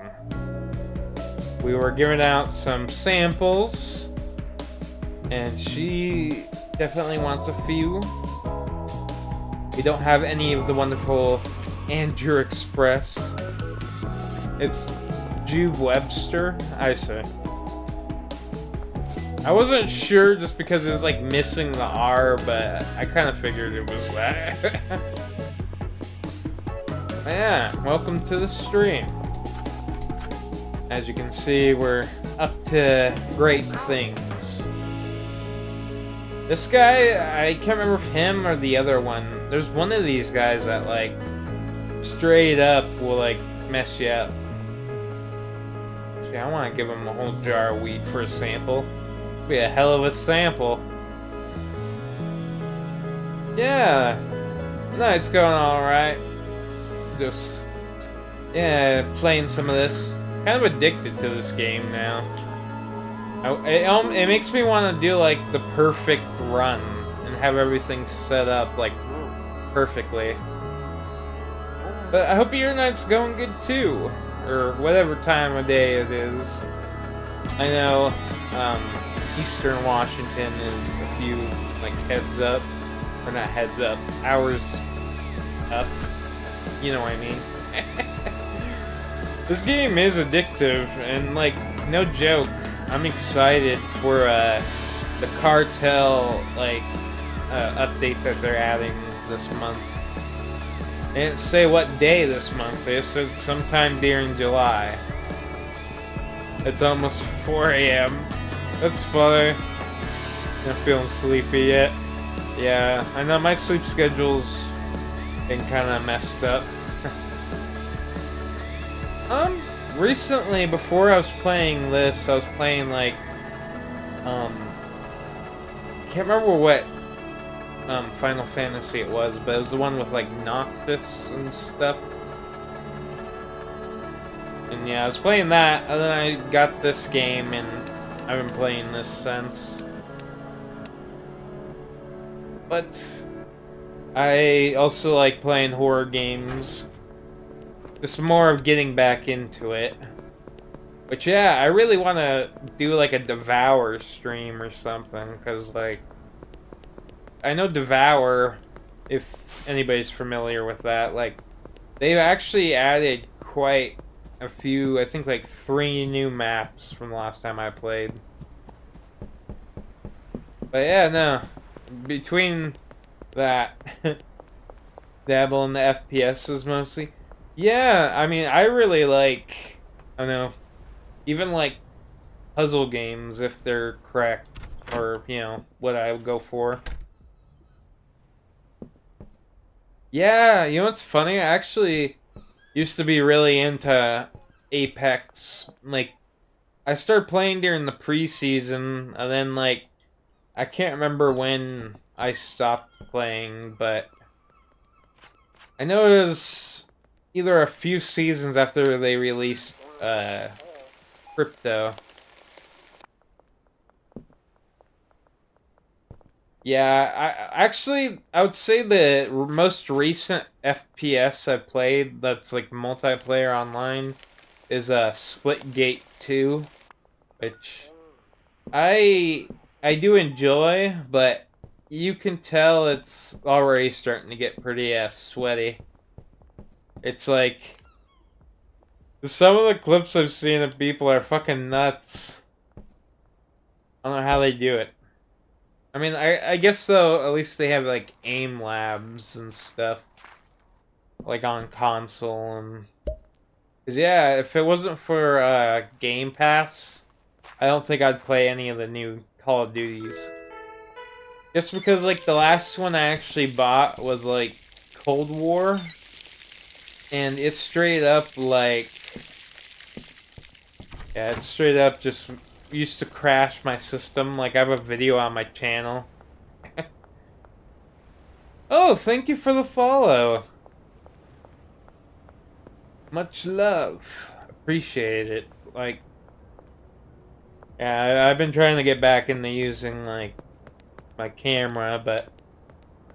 We were giving out some samples, and she definitely wants a few. We don't have any of the wonderful Andrew Express. It's Jube Webster, I say. I wasn't sure just because it was like missing the R, but I kind of figured it was that. Yeah, welcome to the stream. As you can see, we're up to great things. This guy, I can't remember if him or the other one. There's one of these guys that like straight up will like mess you up. Actually, I want to give him a whole jar of weed for a sample. Be a hell of a sample. Yeah, night's going all right. Just playing some of this. Kind of addicted to this game now. It makes me want to do like the perfect run and have everything set up like perfectly. But I hope your night's going good too, or whatever time of day it is. I know Eastern Washington is a few like heads up, or not heads up, hours up. You know what I mean? This game is addictive, and like, no joke, I'm excited for the cartel like update that they're adding this month. They didn't say what day this month is, so sometime during July. It's almost 4 a.m. That's funny. Not feeling sleepy yet. Yeah, I know my sleep schedule's been kind of messed up. Recently, before I was playing this, I was playing like, can't remember what, Final Fantasy it was, but it was the one with like Noctis and stuff. And yeah, I was playing that, and then I got this game, and I've been playing this since. But I also like playing horror games. Just more of getting back into it. But yeah, I really want to do like a Devour stream or something, because like, I know Devour, if anybody's familiar with that, like, they've actually added quite a few, I think like 3 new maps from the last time I played. But yeah, no, between that, dabble in the FPSs mostly. Yeah, I mean, I really like, I don't know, even like puzzle games if they're correct, or, you know, what I would go for. Yeah, you know what's funny? I actually used to be really into Apex. Like, I started playing during the preseason, and then, like, I can't remember when I stopped playing, but I know it was either a few seasons after they released Crypto. Yeah, I would say the most recent FPS I played that's like multiplayer online is Splitgate 2, which I do enjoy, but you can tell it's already starting to get pretty sweaty. It's like, some of the clips I've seen of people are fucking nuts. I don't know how they do it. I mean, I guess so, at least they have like aim labs and stuff. Like on console and... Cause yeah, if it wasn't for Game Pass, I don't think I'd play any of the new Call of Duties. Just because like the last one I actually bought was like Cold War. And it's straight up like... Yeah, it's straight up just used to crash my system. Like, I have a video on my channel. Oh, thank you for the follow. Much love. Appreciate it. Like, Yeah, I've been trying to get back into using like my camera, but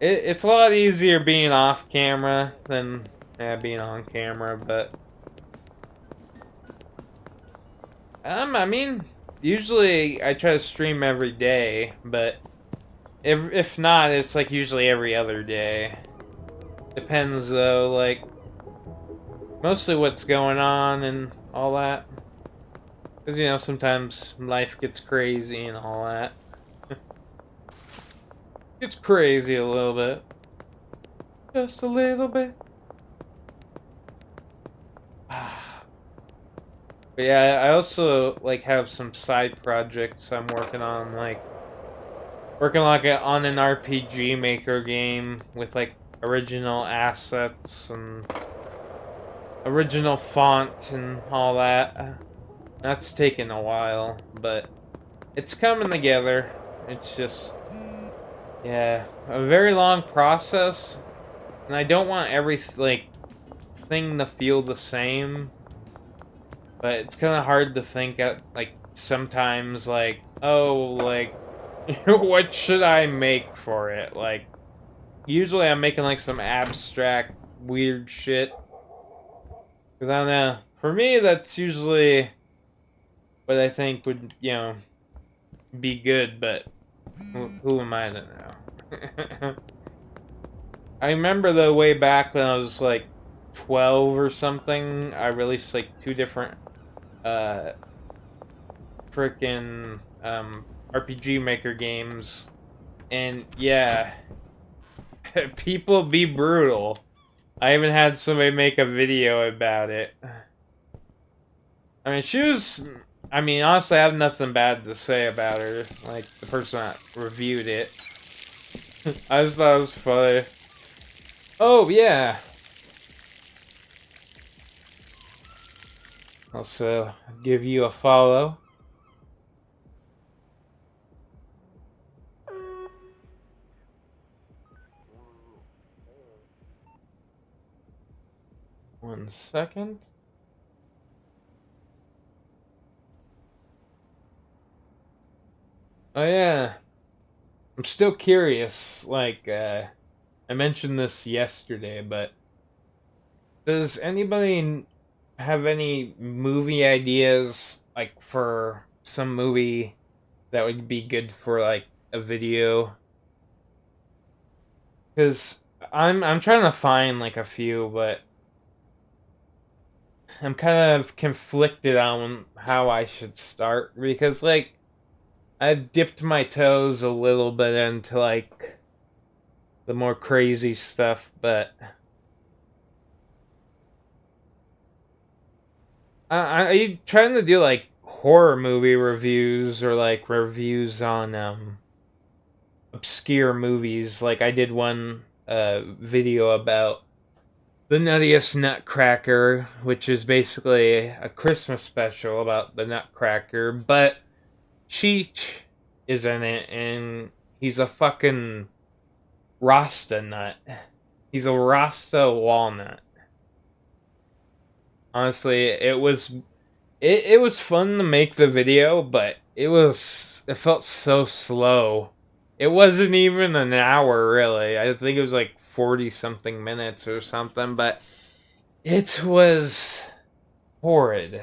it's a lot easier being off camera than being on camera. But I mean, usually I try to stream every day, but if not, it's like usually every other day. Depends though, like mostly what's going on and all that. Because, you know, sometimes life gets crazy and all that. It's crazy a little bit. Just a little bit. But yeah, I also, like, have some side projects I'm working on, like, on an RPG Maker game with, like, original assets and original font and all that. That's taken a while, but it's coming together. It's just, yeah, a very long process, and I don't want every like thing to feel the same. But it's kind of hard to think at like sometimes like, oh, like what should I make for it? Like usually I'm making like some abstract weird shit. Cause I don't know. For me, that's usually what I think would, you know, be good. But who am I to know? I remember the way back when I was like 12 or something, I released like two different uh freaking RPG Maker games, and yeah, people be brutal. I even had somebody make a video about it. I mean, she was. I mean, honestly, I have nothing bad to say about her. Like the person that reviewed it, I just thought it was funny. Oh yeah. Also, give you a follow. One second. Oh yeah. I'm still curious. Like, I mentioned this yesterday, but does anybody have any movie ideas, like, for some movie that would be good for, like, a video? Because I'm trying to find, like, a few, but I'm kind of conflicted on how I should start, because, like, I've dipped my toes a little bit into, like, the more crazy stuff, but are you trying to do like horror movie reviews or like reviews on obscure movies? Like I did one video about the Nuttiest Nutcracker, which is basically a Christmas special about the Nutcracker, but Cheech is in it and he's a fucking Rasta nut. He's a Rasta walnut. Honestly, it was fun to make the video, but it felt so slow. It wasn't even an hour really. I think it was like 40 something minutes or something, but it was horrid.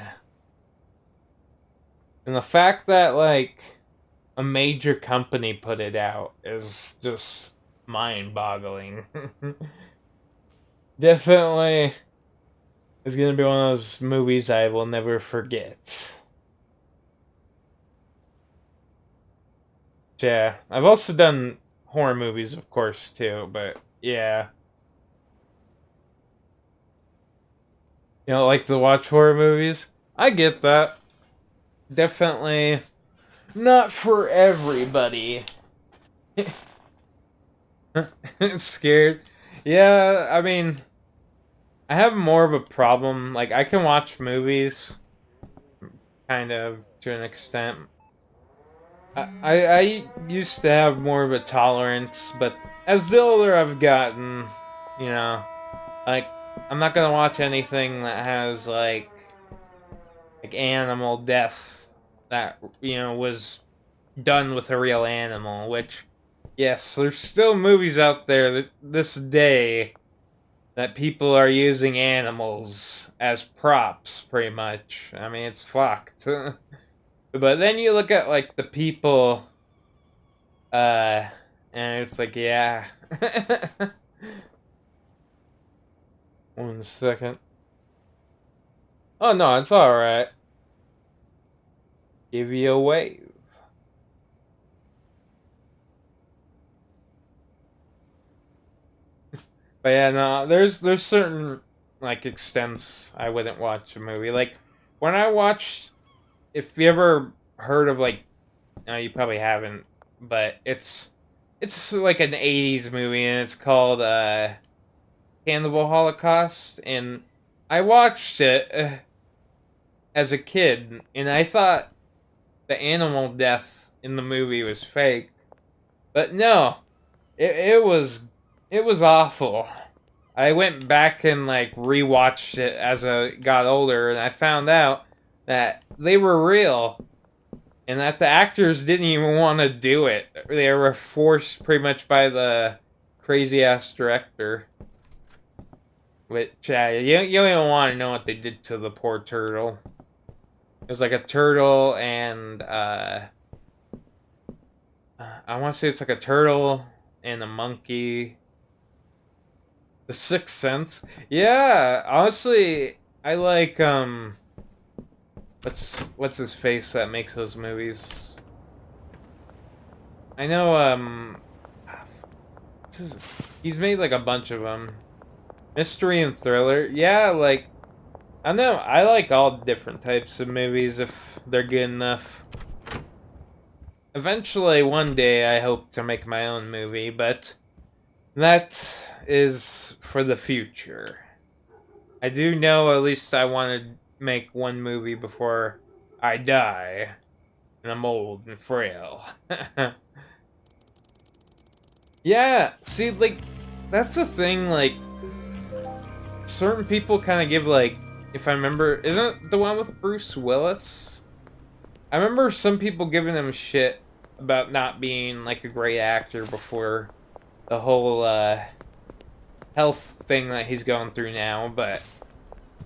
And the fact that like a major company put it out is just mind-boggling. Definitely is going to be one of those movies I will never forget. Yeah, I've also done horror movies, of course, too, but yeah. You know, like to watch horror movies? I get that. Definitely not for everybody. Scared. Yeah, I mean, I have more of a problem. Like, I can watch movies, kind of, to an extent. I used to have more of a tolerance, but as the older I've gotten, you know, like I'm not gonna watch anything that has like animal death that, was done with a real animal, which, yes, there's still movies out there that this day that people are using animals as props, pretty much. I mean, it's fucked. But then you look at, like, the people, and it's like, yeah. 1 second. Oh, no, it's alright. Give you a wave. But yeah, no, there's certain, like, extents I wouldn't watch a movie. Like, when I watched, if you ever heard of, like, no, you probably haven't, but it's like an 80s movie, and it's called Cannibal Holocaust, and I watched it as a kid, and I thought the animal death in the movie was fake. But no, it was awful. I went back and, like, rewatched it as I got older, and I found out that they were real, and that the actors didn't even want to do it. They were forced pretty much by the crazy ass director. Which, you don't even want to know what they did to the poor turtle. It was like a turtle and I want to say it's like a turtle and a monkey. The Sixth Sense. Yeah, honestly, I like what's his face that makes those movies? I know he's made like a bunch of them. Mystery and thriller. Yeah, like, I don't know, I like all different types of movies if they're good enough. Eventually, one day, I hope to make my own movie, but that is for the future. I do know at least I want to make one movie before I die, and I'm old and frail. Yeah, see, like, that's the thing, like, certain people kind of give, like, if I remember, isn't it the one with Bruce Willis? I remember some people giving him shit about not being, like, a great actor before the whole, health thing that he's going through now, but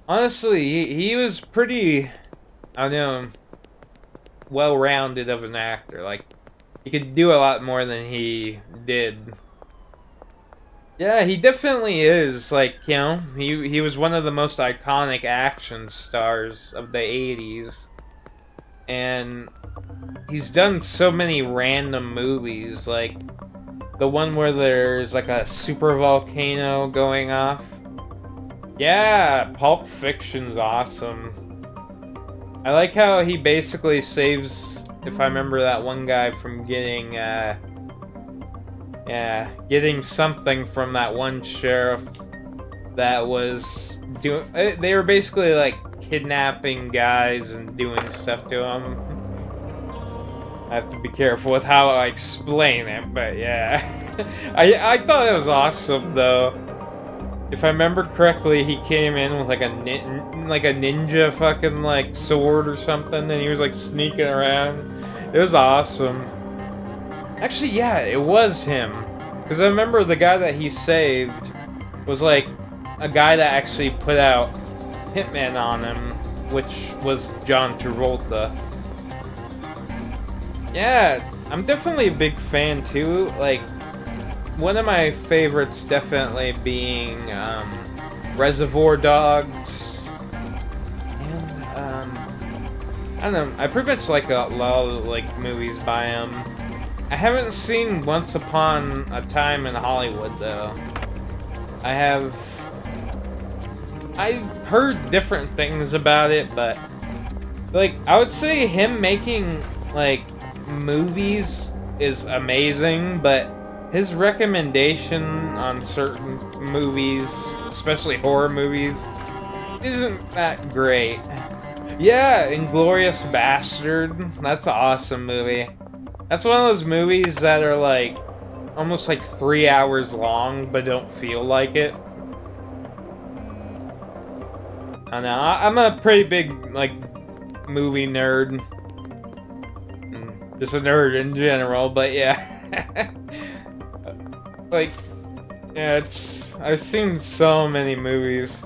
honestly, he was pretty, I don't know, well-rounded of an actor. Like, he could do a lot more than he did. Yeah, he definitely is. Like, he was one of the most iconic action stars of the 80s. And he's done so many random movies, like the one where there's like a super volcano going off. Yeah, Pulp Fiction's awesome. I like how he basically saves, if I remember, that one guy from getting, getting something from that one sheriff that was doing. They were basically like kidnapping guys and doing stuff to them. I have to be careful with how I explain it, but yeah. I thought it was awesome though. If I remember correctly, he came in with like a ninja fucking like sword or something, and he was like sneaking around. It was awesome. Actually, yeah, it was him. Because I remember the guy that he saved was like a guy that actually put out Hitman on him, which was John Travolta. Yeah, I'm definitely a big fan too. Like, one of my favorites definitely being Reservoir Dogs. And I don't know, I pretty much like a lot of like movies by him. I haven't seen Once Upon a Time in Hollywood though. I've heard different things about it, but like I would say him making like movies is amazing, but his recommendation on certain movies, especially horror movies, isn't that great. Yeah, Inglourious Bastard, that's an awesome movie. That's one of those movies that are like almost like 3 hours long but don't feel like it. I know, I'm a pretty big like movie nerd. just a nerd in general, but yeah. Like, yeah, I've seen so many movies.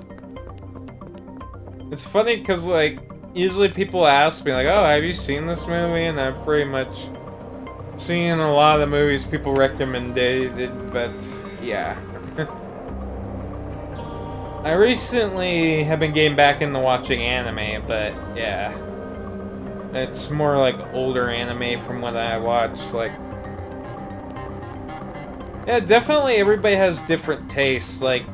It's funny because, like, usually people ask me, like, oh, have you seen this movie? And I've pretty much seen a lot of the movies people recommended, but yeah. I recently have been getting back into watching anime, but yeah. It's more like older anime from what I watch, like... Yeah, definitely everybody has different tastes, like...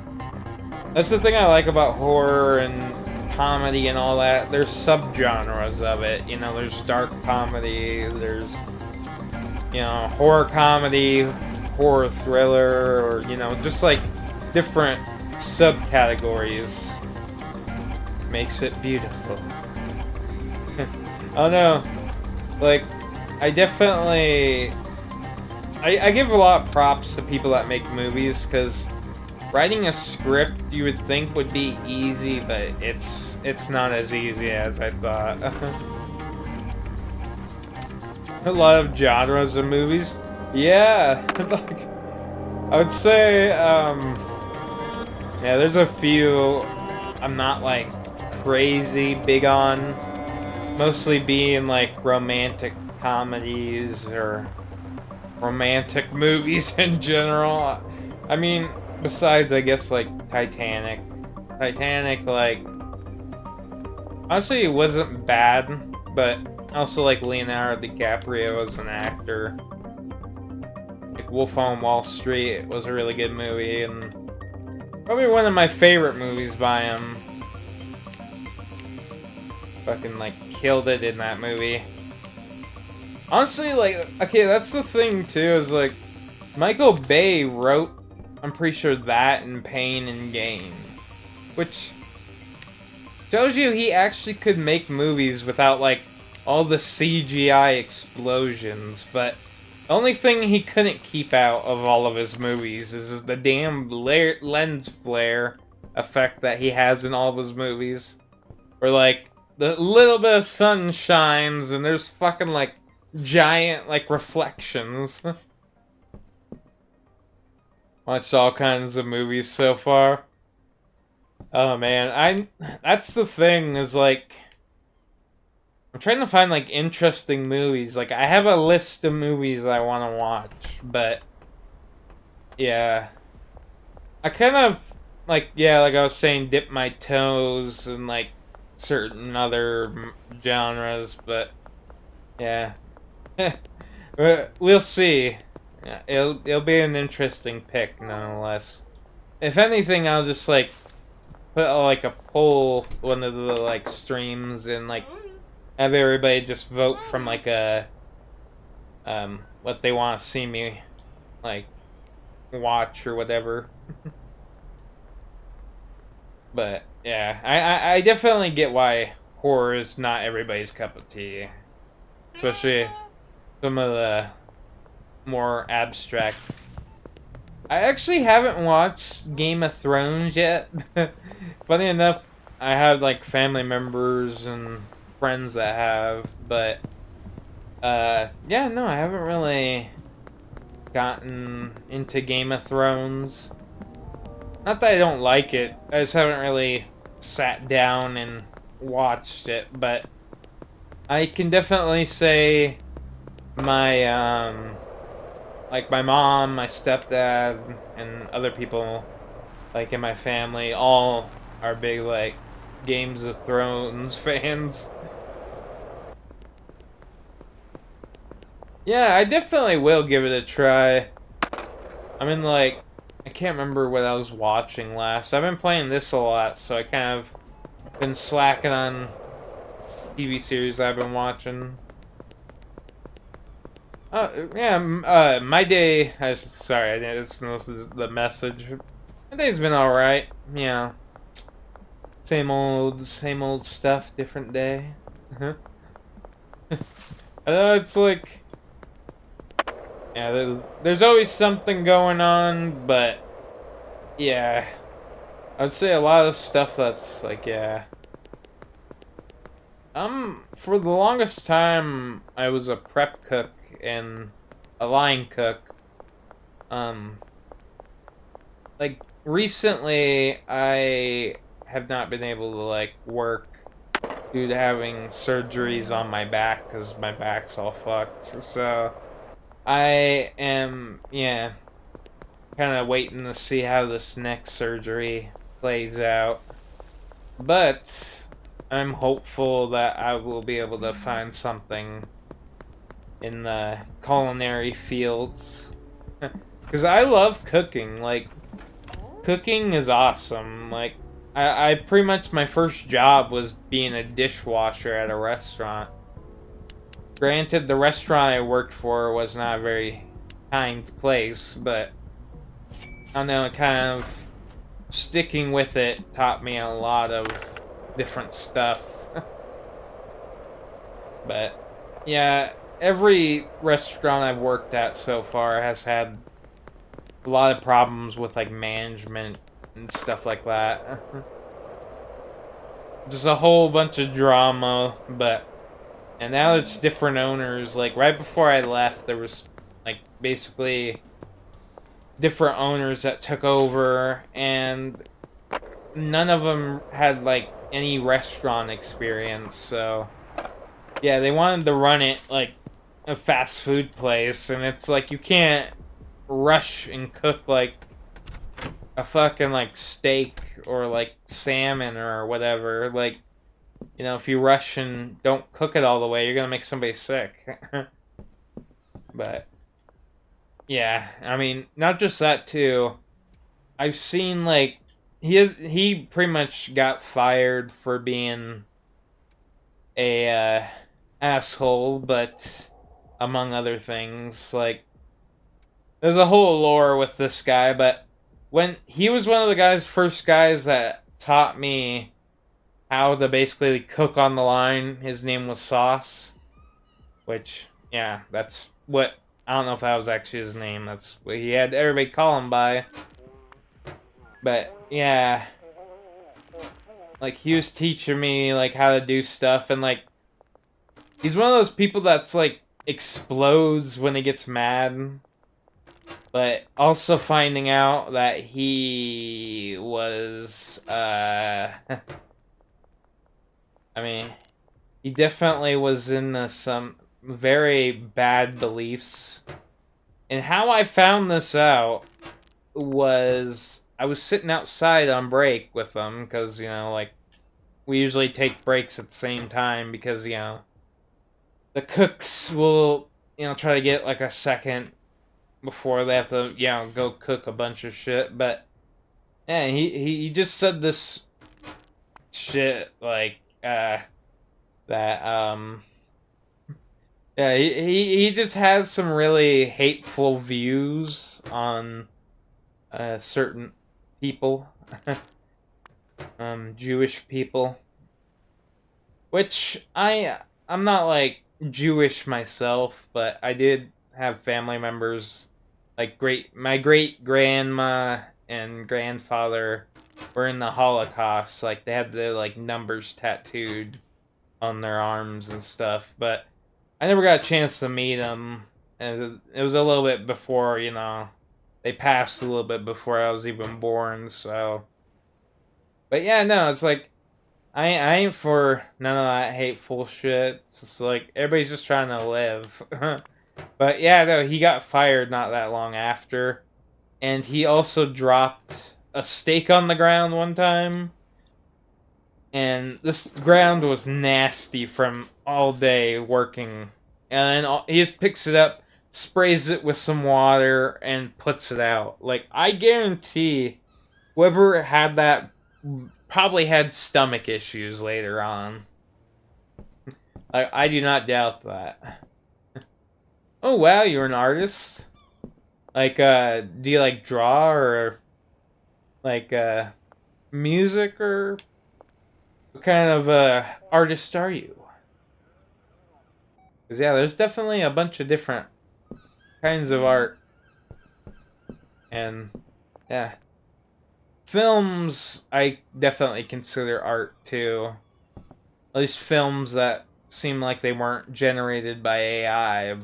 That's the thing I like about horror and comedy and all that. There's subgenres of it, you know, there's dark comedy, there's... You know, horror comedy, horror thriller, or, you know, just like different subcategories. Makes it beautiful. Oh no, like, I definitely... I give a lot of props to people that make movies, because writing a script you would think would be easy, but it's not as easy as I thought. A lot of genres of movies. Yeah, like, I would say, yeah, there's a few I'm not, like, crazy big on. Mostly being, like, romantic comedies or romantic movies in general. I mean, besides, I guess, like, Titanic. Titanic, like, honestly, it wasn't bad, but also, like, Leonardo DiCaprio as an actor. Like, Wolf on Wall Street was a really good movie, and probably one of my favorite movies by him. Fucking, like, killed it in that movie. Honestly, like, okay, that's the thing, too, is, like, Michael Bay wrote, I'm pretty sure, that and Pain and Gain. Which shows you he actually could make movies without, like, all the CGI explosions, but the only thing he couldn't keep out of all of his movies is the damn lens flare effect that he has in all of his movies. Where, like, the little bit of sun shines and there's fucking, like, giant, like, reflections. Watched all kinds of movies so far. Oh, man, that's the thing, is, like, I'm trying to find, like, interesting movies. Like, I have a list of movies I want to watch, but yeah. I kind of, like, yeah, like I was saying, dip my toes in, like, certain other genres, but yeah. We'll see. Yeah, it'll be an interesting pick, nonetheless. If anything, I'll just, like, put, like, a poll, one of the, like, streams, and, like, have everybody just vote from, like, a, what they want to see me, like, watch or whatever. But, yeah, I definitely get why horror is not everybody's cup of tea. Especially some of the more abstract. I actually haven't watched Game of Thrones yet. Funny enough, I have, like, family members and friends that have, but yeah, no, I haven't really gotten into Game of Thrones. Not that I don't like it, I just haven't really sat down and watched it, but I can definitely say my like, my mom, my stepdad, and other people, like, in my family, all are big, like, Games of Thrones fans. Yeah, I definitely will give it a try. I mean, like, I can't remember what I was watching last. I've been playing this a lot, so I kind of been slacking on TV series I've been watching. Yeah, my day, sorry, I didn't listen to the message. My day's been alright, yeah. Same old stuff, different day. I know, it's like, yeah, there's always something going on, but, yeah. I would say a lot of stuff that's, like, yeah. For the longest time, I was a prep cook and a line cook. Um, like recently, I have not been able to like work due to having surgeries on my back because my back's all fucked. So I am, yeah, kind of waiting to see how this next surgery plays out. But I'm hopeful that I will be able to find something in the culinary fields. Because I love cooking. Like, cooking is awesome. Like, I pretty much, my first job was being a dishwasher at a restaurant. Granted, the restaurant I worked for was not a very kind place, but I don't know, kind of sticking with it taught me a lot of different stuff. But yeah, every restaurant I've worked at so far has had a lot of problems with like management and stuff like that. Just a whole bunch of drama, but and now it's different owners. Like right before I left, there was like basically different owners that took over, and none of them had like any restaurant experience. So yeah, they wanted to run it like a fast food place, and it's like you can't rush and cook like a fucking like steak or like salmon or whatever. Like, you know, if you rush and don't cook it all the way, you're gonna make somebody sick. But yeah, I mean, not just that too. I've seen like he pretty much got fired for being a asshole, but among other things, like there's a whole lore with this guy, but when he was one of the guys first guys that taught me how to basically cook on the line. His name was Sauce, which yeah, that's what I don't know if that was actually his name. That's what he had everybody call him by. But yeah, like he was teaching me like how to do stuff, and like he's one of those people that's like explodes when he gets mad, but also finding out that he was I mean, he definitely was in some very bad beliefs. And how I found this out was I was sitting outside on break with them because, you know, like, we usually take breaks at the same time because, you know, the cooks will, you know, try to get like a second before they have to, you know, go cook a bunch of shit. But yeah, he just said this shit like that yeah, he just has some really hateful views on certain people. Jewish people, which I'm not like Jewish myself, but I did have family members like my great grandma and grandfather were in the Holocaust. Like they had the like numbers tattooed on their arms and stuff, but I never got a chance to meet them. And it was a little bit before, you know, they passed a little bit before I was even born, so. But yeah, no, it's like, I ain't for none of that hateful shit. It's just like, everybody's just trying to live. But yeah, no, he got fired not that long after. And he also dropped a steak on the ground one time. And this ground was nasty from all day working. And then he just picks it up, sprays it with some water, and puts it out. Like, I guarantee whoever had that probably had stomach issues later on. I do not doubt that. Oh wow, you're an artist? Like, do you like draw or like music, or what kind of artist are you? Because yeah, there's definitely a bunch of different kinds of art, and yeah, films I definitely consider art too. At least films that seem like they weren't generated by AI.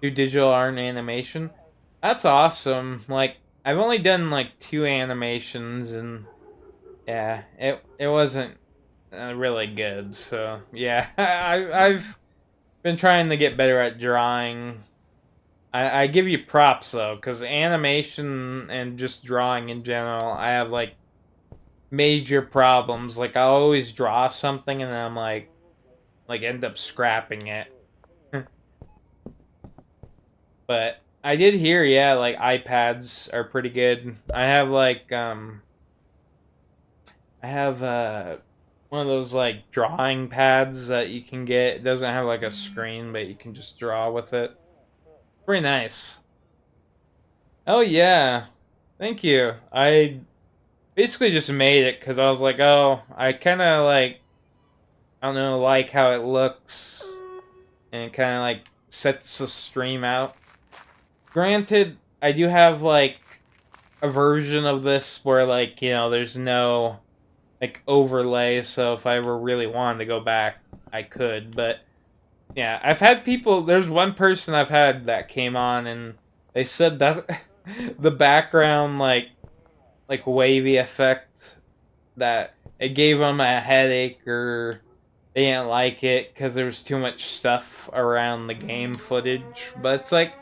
Do digital art and animation. That's awesome. Like, I've only done like 2 animations, and yeah, it wasn't really good. So yeah, I've been trying to get better at drawing. I give you props though, because animation and just drawing in general, I have like major problems. Like I always draw something and then I'm like end up scrapping it. But I did hear, yeah, like iPads are pretty good. I have one of those like drawing pads that you can get. It doesn't have like a screen, but you can just draw with it. Pretty nice. Oh yeah. Thank you. I basically just made it cuz I was like, "Oh, I kind of like I don't know, like how it looks and it kind of like sets the stream out." Granted, I do have like a version of this where like, there's no like overlay, so if I ever really wanted to go back, I could. But yeah, I've had people. There's one person I've had that came on, and they said that the background like wavy effect that it gave them a headache, or they didn't like it because there was too much stuff around the game footage. But it's like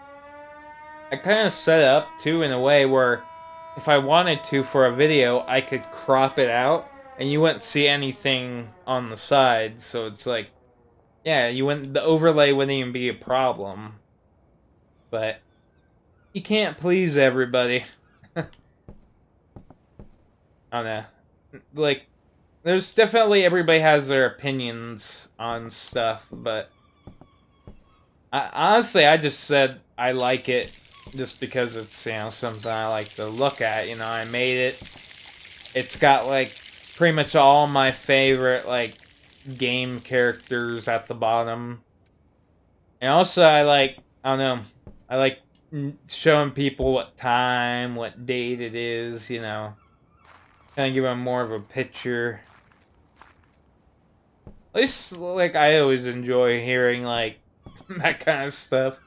I kind of set it up too in a way where if I wanted to for a video, I could crop it out and you wouldn't see anything on the side. So it's like, yeah, the overlay wouldn't even be a problem. But you can't please everybody. I don't know. Like, there's definitely everybody has their opinions on stuff, but honestly, I just said I like it just because it's, something I like to look at. I made it. It's got, like, pretty much all my favorite, like, game characters at the bottom. And also, I don't know, I like showing people what time, what date it is, kind of give them more of a picture. At least, like, I always enjoy hearing, like, that kind of stuff.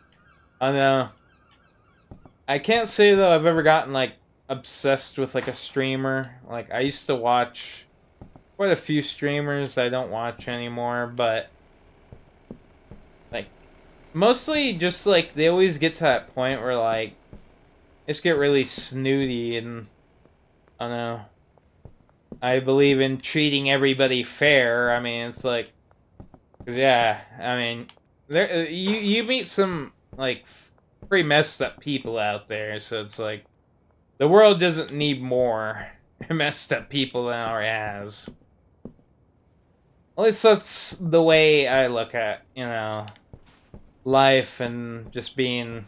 I know. I can't say, though, I've ever gotten, like, obsessed with, like, a streamer. Like, I used to watch quite a few streamers I don't watch anymore, but, like, mostly just, like, they always get to that point where, like, just get really snooty, and, I don't know. I believe in treating everybody fair. I mean, it's like, 'cause yeah, I mean, you meet some like pretty messed up people out there, so it's like the world doesn't need more messed up people than it already has. At least that's the way I look at life and just being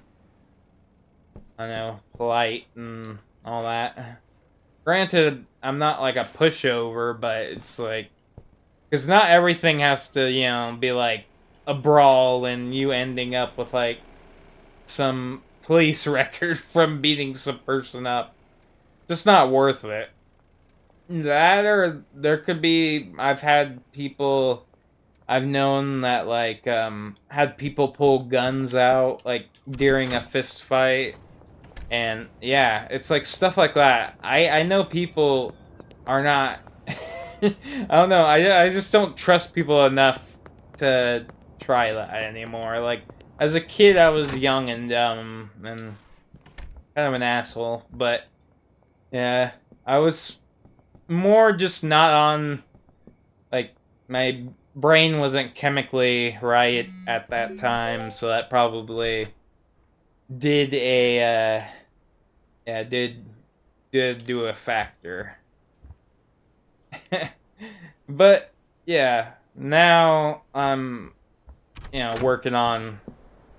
I don't know polite and all that. Granted, I'm not like a pushover, but it's like because not everything has to be like a brawl and you ending up with like some police record from beating some person up. Just not worth it. That or there could be I've had people I've known that like had people pull guns out like during a fist fight and yeah, it's like stuff like that. I know people are not I don't know. I just don't trust people enough to try that anymore. Like as a kid I was young and dumb and kind of an asshole, but yeah, I was more just not on like my brain wasn't chemically right at that time, so that probably did a yeah, did do a factor. But yeah, now I'm working on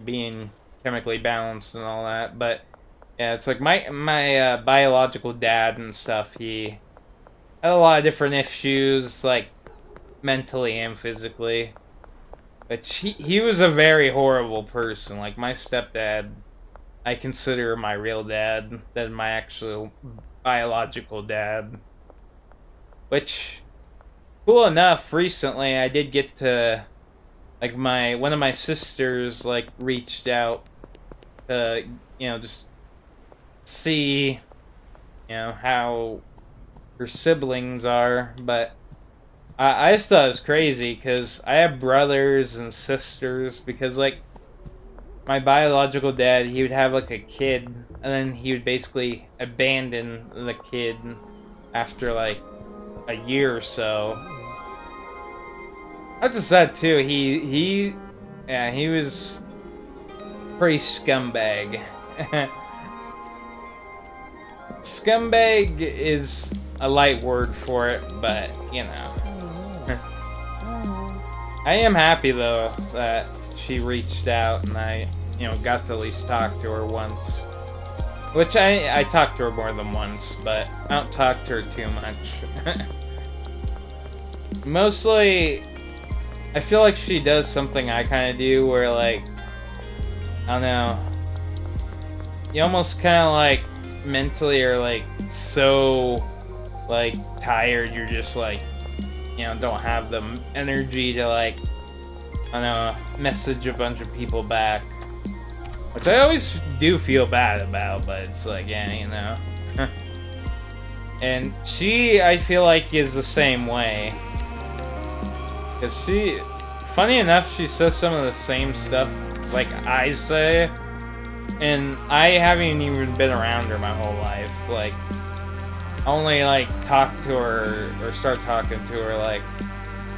being chemically balanced and all that. But yeah, it's like my biological dad and stuff. He had a lot of different issues, like mentally and physically. But he was a very horrible person. Like my stepdad, I consider my real dad than my actual biological dad. which, cool enough, recently I did get to, like, one of my sisters, like, reached out to, just see, how her siblings are, but I just thought it was crazy, because I have brothers and sisters, because, like, my biological dad, he would have, like, a kid, and then he would basically abandon the kid after, like, a year or so. Not just that, too, yeah, he was pretty scumbag. Scumbag is a light word for it, but, I am happy, though, that she reached out and I, got to at least talk to her once. Which I talked to her more than once, but I don't talk to her too much. Mostly, I feel like she does something I kind of do, where, like, I don't know, you almost kind of, like, mentally are, like, so, like, tired, you're just, like, don't have the energy to, like, I don't know, message a bunch of people back. Which I always do feel bad about, but it's like, yeah, And she, I feel like, is the same way. Because funny enough, she says some of the same stuff like I say. And I haven't even been around her my whole life. Like, only, like, talk to her, or start talking to her, like,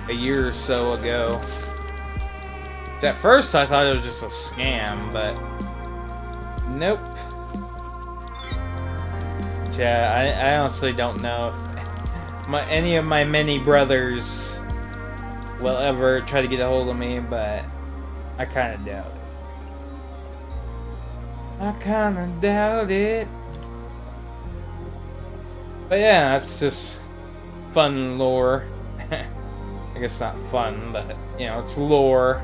a year or so ago. At first, I thought it was just a scam, but nope. Yeah, I honestly don't know if any of my many brothers will ever try to get a hold of me, but I kind of doubt it. I kind of doubt it. But yeah, that's just fun lore. I guess not fun, but, it's lore.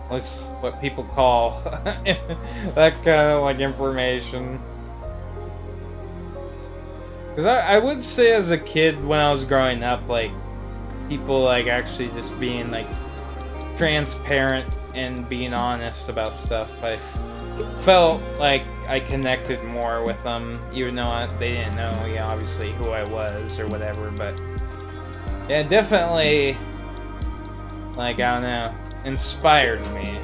That's what people call that kind of, like, information. Because I would say as a kid, when I was growing up, like, people, like, actually just being, like, transparent and being honest about stuff, I felt like I connected more with them, even though they didn't know, obviously who I was or whatever, but yeah, definitely, like, I don't know, inspired me.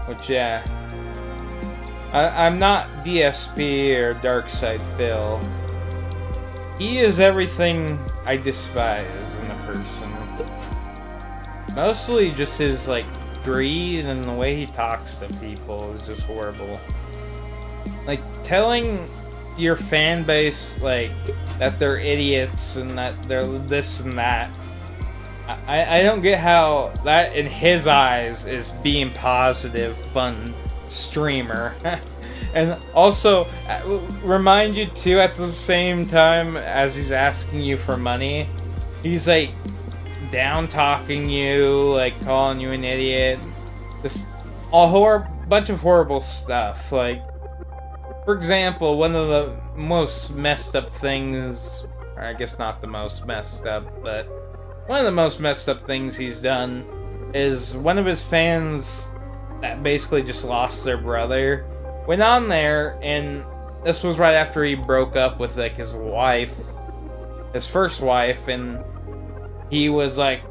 Which, yeah, I'm not DSP or Darkside Phil. He is everything I despise in a person. Mostly just his, like, greed and the way he talks to people is just horrible. Like, telling your fan base, like, that they're idiots and that they're this and that. I don't get how that, in his eyes, is being positive, fun streamer. And also, remind you, too, at the same time as he's asking you for money, he's, like, down-talking you, like, calling you an idiot. Just a bunch of horrible stuff. Like, for example, one of the most messed up things, or I guess not the most messed up, but one of the most messed up things he's done is one of his fans that basically just lost their brother went on there, and this was right after he broke up with, like, his wife, his first wife, and he was, like,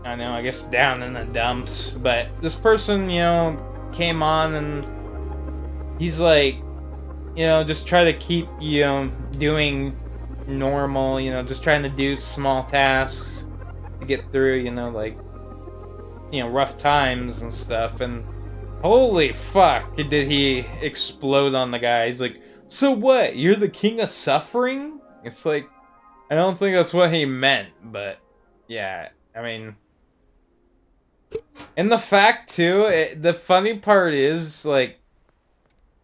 I don't know, I guess down in the dumps, but this person, came on and he's like, just try to keep, doing normal, just trying to do small tasks to get through, like, rough times and stuff, and holy fuck, did he explode on the guy. He's like, so what, you're the king of suffering? It's like, I don't think that's what he meant, but yeah, I mean, and the fact, too, the funny part is, like,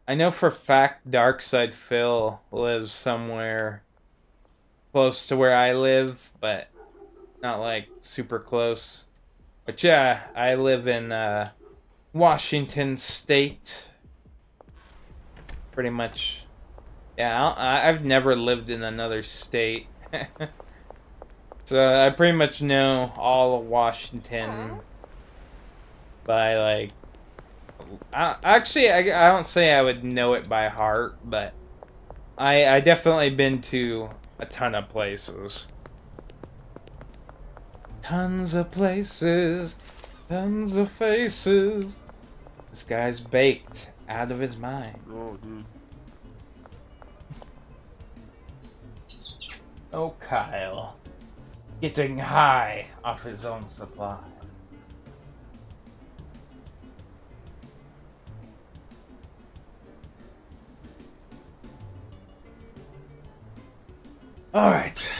I know for a fact Darkside Phil lives somewhere close to where I live, but not, like, super close. But yeah, I live in Washington State. Pretty much Yeah, I've never lived in another state. So I pretty much know all of Washington by like I don't say I would know it by heart, but I definitely been to a ton of places. Tons of places, tons of faces. This guy's baked out of his mind. Oh, dude. Oh, Kyle. Getting high off his own supply. Alright.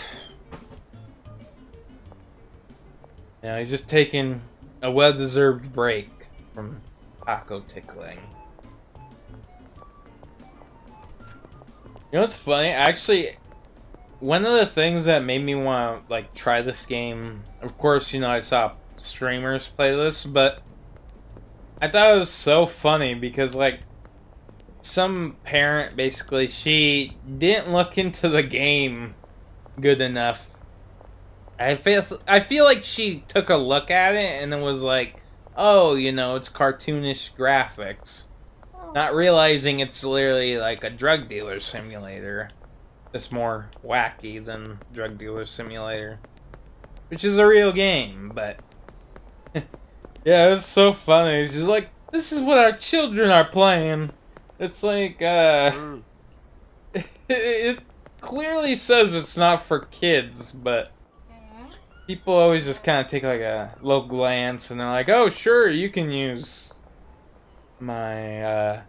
Now he's just taking a well-deserved break from taco tickling. You know what's funny? Actually, one of the things that made me want to like try this game, of course, you know, I saw streamers play this, but I thought it was so funny because like some parent basically she didn't look into the game good enough. I feel like she took a look at it and it was like, oh, you know, it's cartoonish graphics, not realizing it's literally like a drug dealer simulator. It's more wacky than Drug Dealer Simulator, which is a real game, but yeah, it's so funny. She's like, this is what our children are playing. It's like, it clearly says it's not for kids, but people always just kind of take like a low glance and they're like, oh, sure, you can use my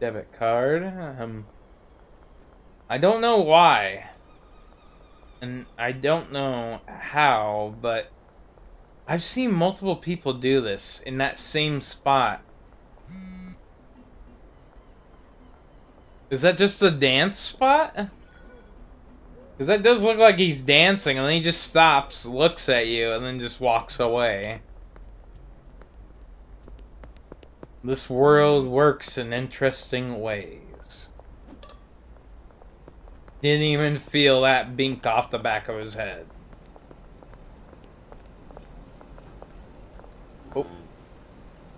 debit card. I don't know why, and I don't know how, but I've seen multiple people do this in that same spot. Is that just the dance spot? Because that does look like he's dancing, and then he just stops, looks at you, and then just walks away. This world works in interesting ways. Didn't even feel that bink off the back of his head. Oh.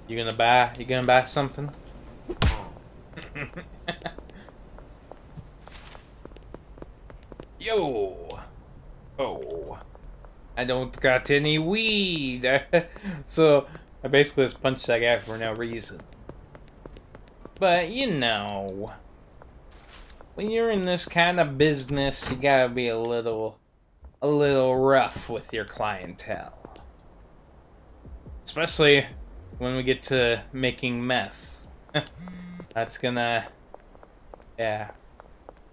You gonna buy something? Yo! Oh. I don't got any weed! So, I basically just punched that guy for no reason. But, you know, when you're in this kind of business, you gotta be a little rough with your clientele. Especially when we get to making meth. That's gonna... yeah.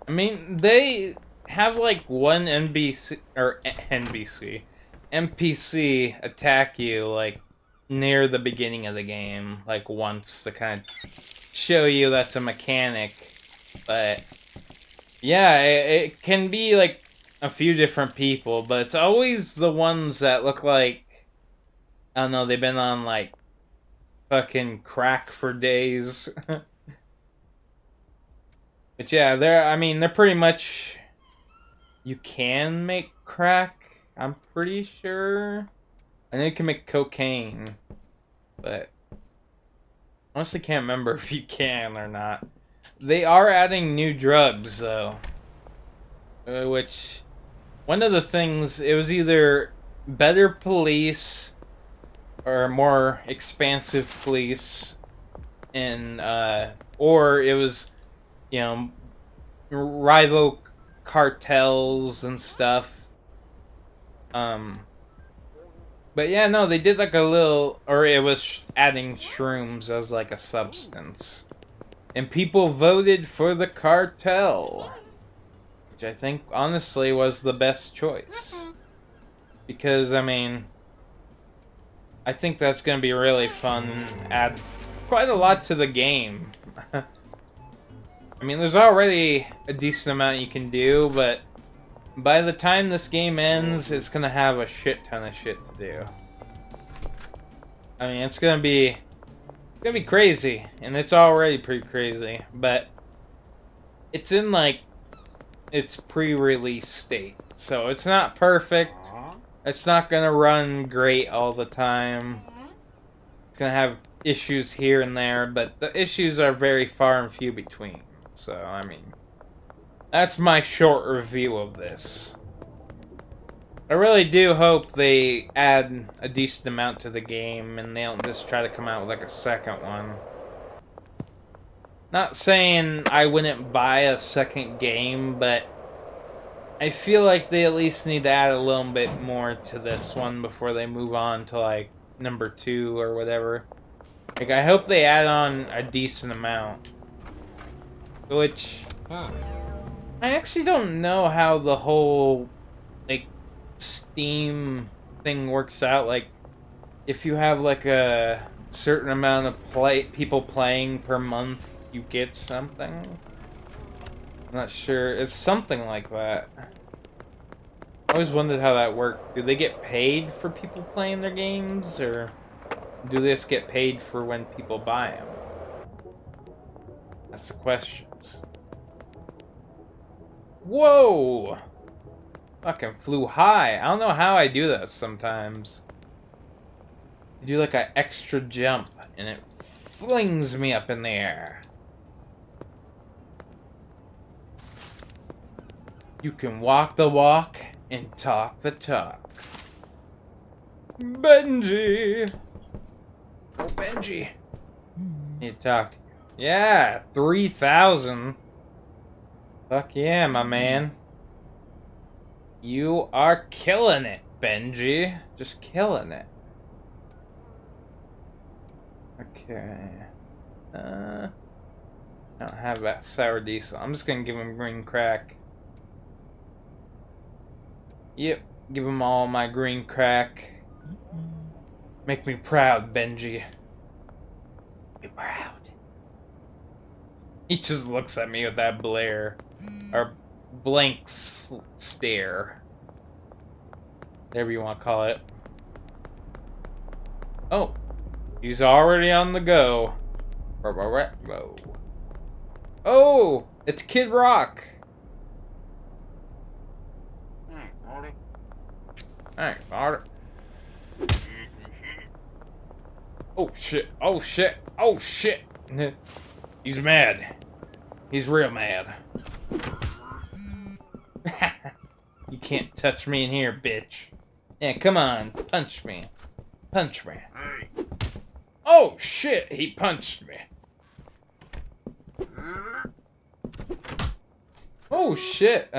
I mean, they have like one NPC attack you like near the beginning of the game, like once to kind of show you that's a mechanic. But yeah, it can be like a few different people, but it's always the ones that look like, I don't know, they've been on like fucking crack for days. But yeah, they're pretty much, you can make crack, I'm pretty sure. I know you can make cocaine, but honestly can't remember if you can or not. They are adding new drugs though, which one of the things, it was either better police or more expansive police, and or it was, you know, rival cartels and stuff. But yeah, no, they did like a little, or it was adding shrooms as like a substance. And people voted for the cartel, which I think honestly was the best choice. Because, I mean, I think that's going to be really fun and add quite a lot to the game. I mean, there's already a decent amount you can do, but by the time this game ends, it's going to have a shit ton of shit to do. I mean, it's going to be crazy, and it's already pretty crazy, but it's in like its pre-release state, so it's not perfect. It's not gonna run great all the time. It's gonna have issues here and there, but the issues are very far and few between. So, I mean, that's my short review of this. I really do hope they add a decent amount to the game and they don't just try to come out with like a second one. Not saying I wouldn't buy a second game, but I feel like they at least need to add a little bit more to this one before they move on to like number 2 or whatever. Like, I hope they add on a decent amount. Which, I actually don't know how the whole, like, Steam thing works out. Like, if you have like a certain amount of people playing per month, you get something. I'm not sure. It's something like that. I always wondered how that worked. Do they get paid for people playing their games, or do they just get paid for when people buy them? That's the questions. Whoa! Fucking flew high. I don't know how I do that sometimes. I do like an extra jump, and it flings me up in the air. You can walk the walk and talk the talk. Benji! Oh, Benji. Need to talk to you. Yeah, 3,000. Fuck yeah, my man. You are killing it, Benji. Just killing it. Okay. I don't have that sour diesel. I'm just gonna give him green crack. Yep, give him all my green crack. Make me proud, Benji. Be proud. He just looks at me with that blare. Or blank stare. Whatever you want to call it. Oh. He's already on the go. Oh! It's Kid Rock! Alright, Marty. Oh shit, oh shit, oh shit! He's mad. He's real mad. You can't touch me in here, bitch. Yeah, come on, punch me. Punch me. Oh shit, he punched me. Oh shit.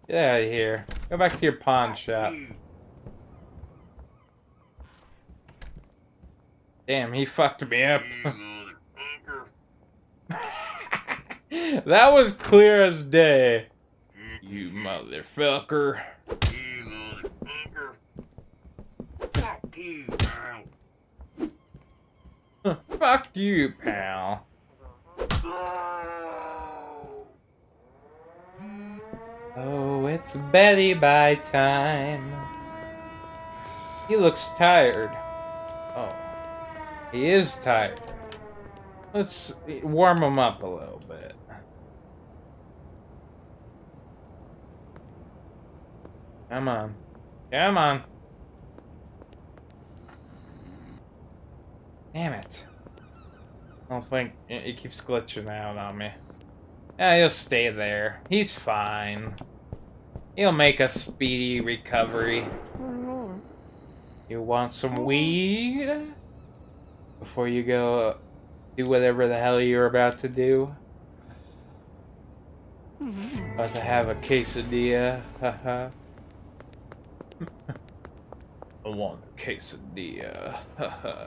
Get out of here. Go back to your pawn shop. Damn, he fucked me up. That was clear as day. You motherfucker. Fuck you, pal. Fuck you, pal. Oh, it's Betty by time. He looks tired. Oh, he is tired. Let's warm him up a little bit. Come on. Come on. Damn it. I don't think it keeps glitching out on me. Yeah, he'll stay there. He's fine. He'll make a speedy recovery. You want some weed? Before you go do whatever the hell you're about to do? About to have a quesadilla? Haha. I want a quesadilla. Haha.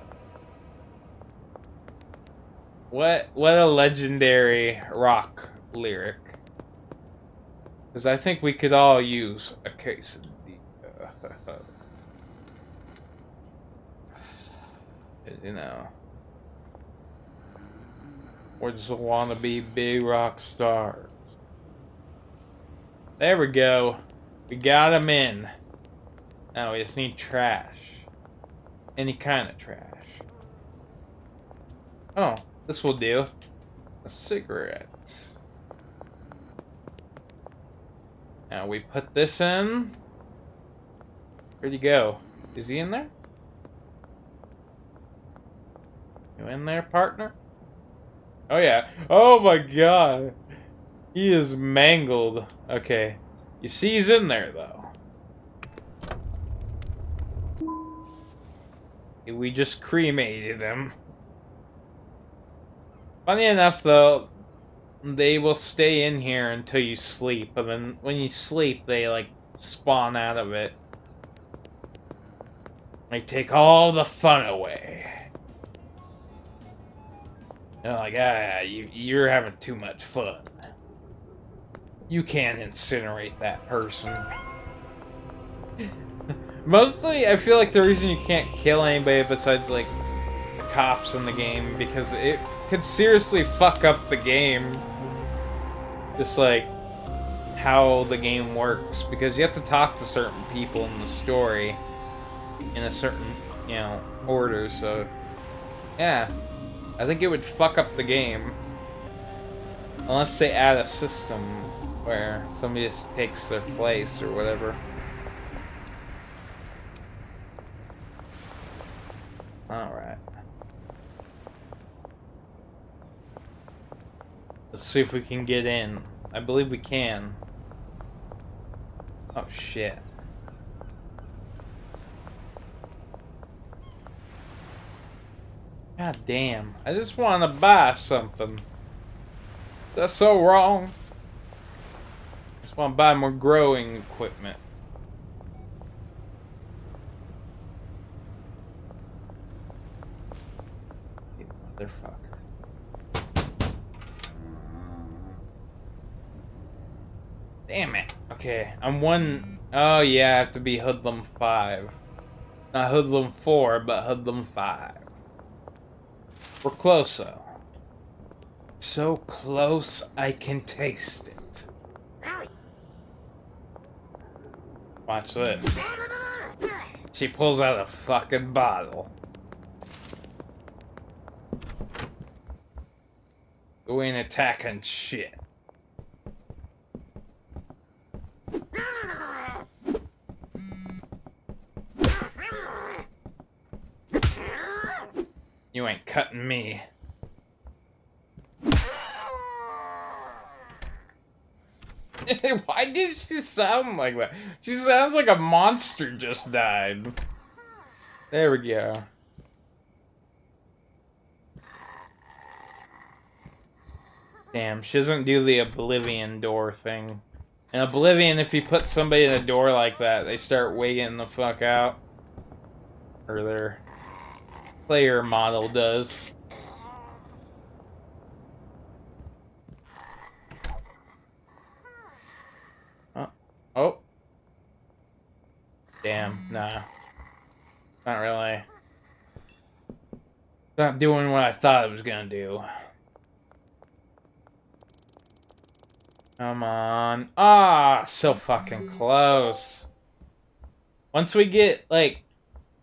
What a legendary rock lyric. Because I think we could all use a quesadilla. You know. We're just wannabe big rock stars. There we go. We got him in. Now we just need trash. Any kind of trash. Oh, this will do. A cigarette. Now we put this in. Where'd he go? Is he in there? You in there, partner? Oh yeah. Oh my god. He is mangled. Okay. You see he's in there though. We just cremated him. Funny enough though, they will stay in here until you sleep, and then when you sleep, they like spawn out of it. They take all the fun away. They're like, you're having too much fun. You can't incinerate that person. Mostly, I feel like the reason you can't kill anybody besides like the cops in the game, because it could seriously fuck up the game. Just like how the game works, because you have to talk to certain people in the story in a certain, you know, order, so yeah. I think it would fuck up the game. Unless they add a system where somebody just takes their place or whatever. Alright. Let's see if we can get in. I believe we can. Oh shit. God damn. I just want to buy something. That's so wrong. I just want to buy more growing equipment. You motherfucker. Damn it. Okay, I'm one. Oh yeah, I have to be Hoodlum 5. Not Hoodlum 4, but Hoodlum 5. We're close, though. So close, I can taste it. Watch this. She pulls out a fucking bottle. Go in attacking shit. You ain't cutting me. Why did she sound like that? She sounds like a monster just died. There we go. Damn, she doesn't do the Oblivion door thing. In Oblivion, if you put somebody in a door like that, they start wigging the fuck out. Or their player model does. Oh. Damn, nah. Not really. Not doing what I thought it was gonna do. Come on. Ah, so fucking close. Once we get, like,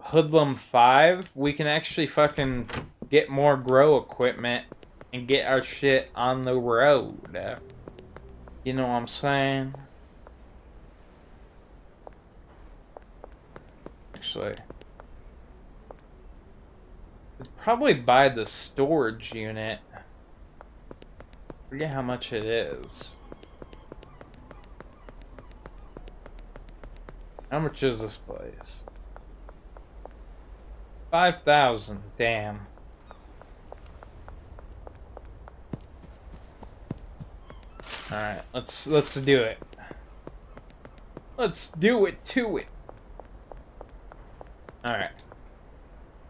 Hoodlum 5, we can actually fucking get more grow equipment and get our shit on the road. You know what I'm saying? Actually, I'd probably buy the storage unit. Forget how much it is. How much is this place? 5,000. Damn. All right, let's do it. Let's do it to it. All right.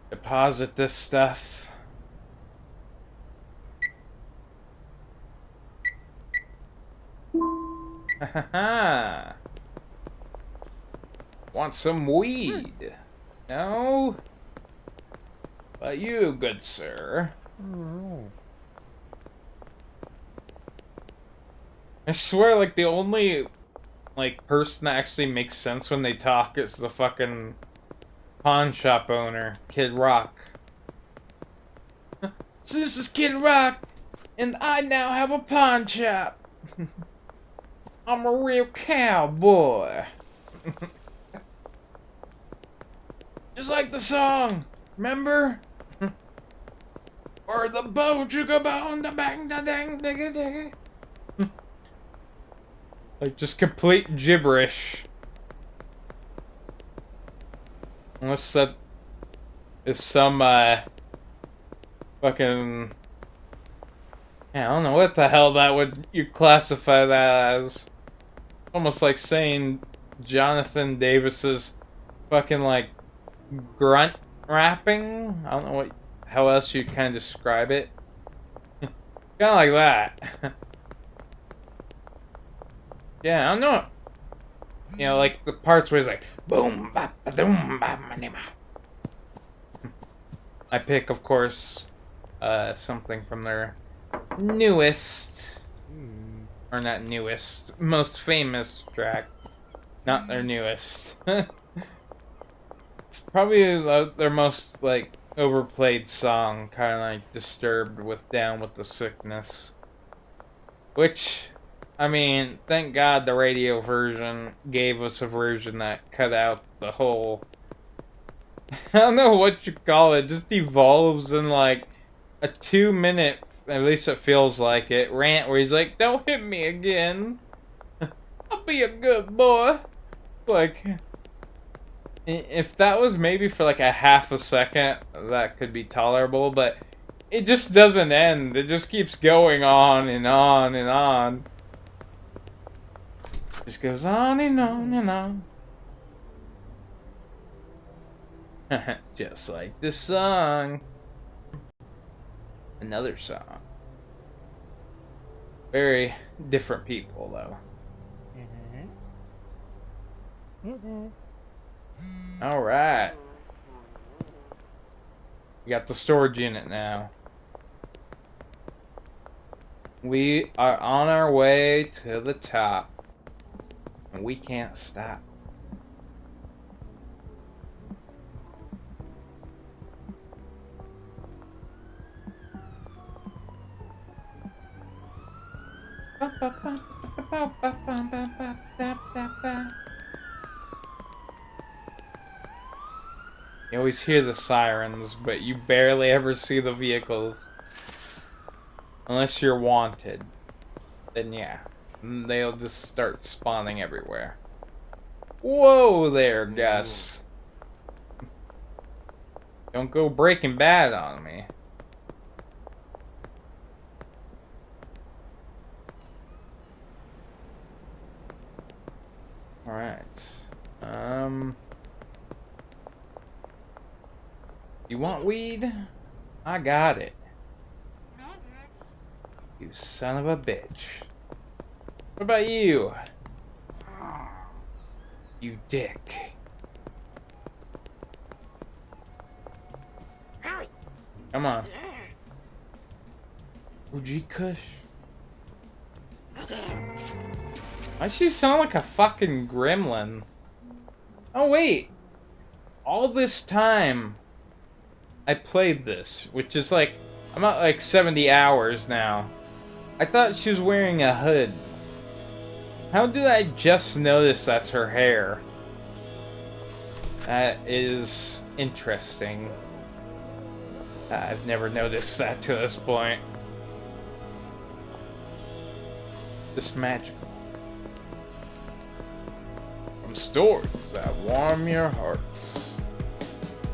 Deposit this stuff. Ha ha ha. Want some weed? No? But you, good sir. I swear, like, the only, like, person that actually makes sense when they talk is the fucking pawn shop owner, Kid Rock. So this is Kid Rock, And I now have a pawn shop. I'm a real cowboy. Just like the song, remember? Or the bow chugga bone the bang da dang digga digga. Like just complete gibberish. Unless that is some fucking, yeah, I don't know what the hell that would you classify that as. Almost like saying Jonathan Davis's fucking like grunt rapping. I don't know how else you kind of describe it. Kind of like that. Yeah, I don't know. You know, like the parts where it's like boom, bap, doom, bap, manima. I pick, of course, something from their newest, or not newest, most famous track. Not their newest. It's probably their most like overplayed song, kind of like Disturbed with Down with the Sickness. Which, I mean, thank God the radio version gave us a version that cut out the whole, I don't know what you call it, just evolves in like a 2-minute, at least it feels like it, rant where he's like, don't hit me again. I'll be a good boy. Like, if that was maybe for like a half a second, that could be tolerable, but it just doesn't end. It just keeps going on and on and on. Just goes on and on and on. Just like this song. Another song. Very different people, though. Alright. We got the storage unit now. We are on our way to the top. And we can't stop. You always hear the sirens, but you barely ever see the vehicles. Unless you're wanted. Then yeah, they'll just start spawning everywhere. Whoa there, Gus. Don't go Breaking Bad on me. Alright. You want weed? I got it. You son of a bitch. What about you? You dick. Come on. Uji Kush. Why does she sound like a fucking gremlin? Oh wait. All this time I played this, which is like, I'm at like 70 hours now. I thought she was wearing a hood. How did I just notice that's her hair? That is interesting. I've never noticed that to this point. Just magical. From stories that warm your hearts.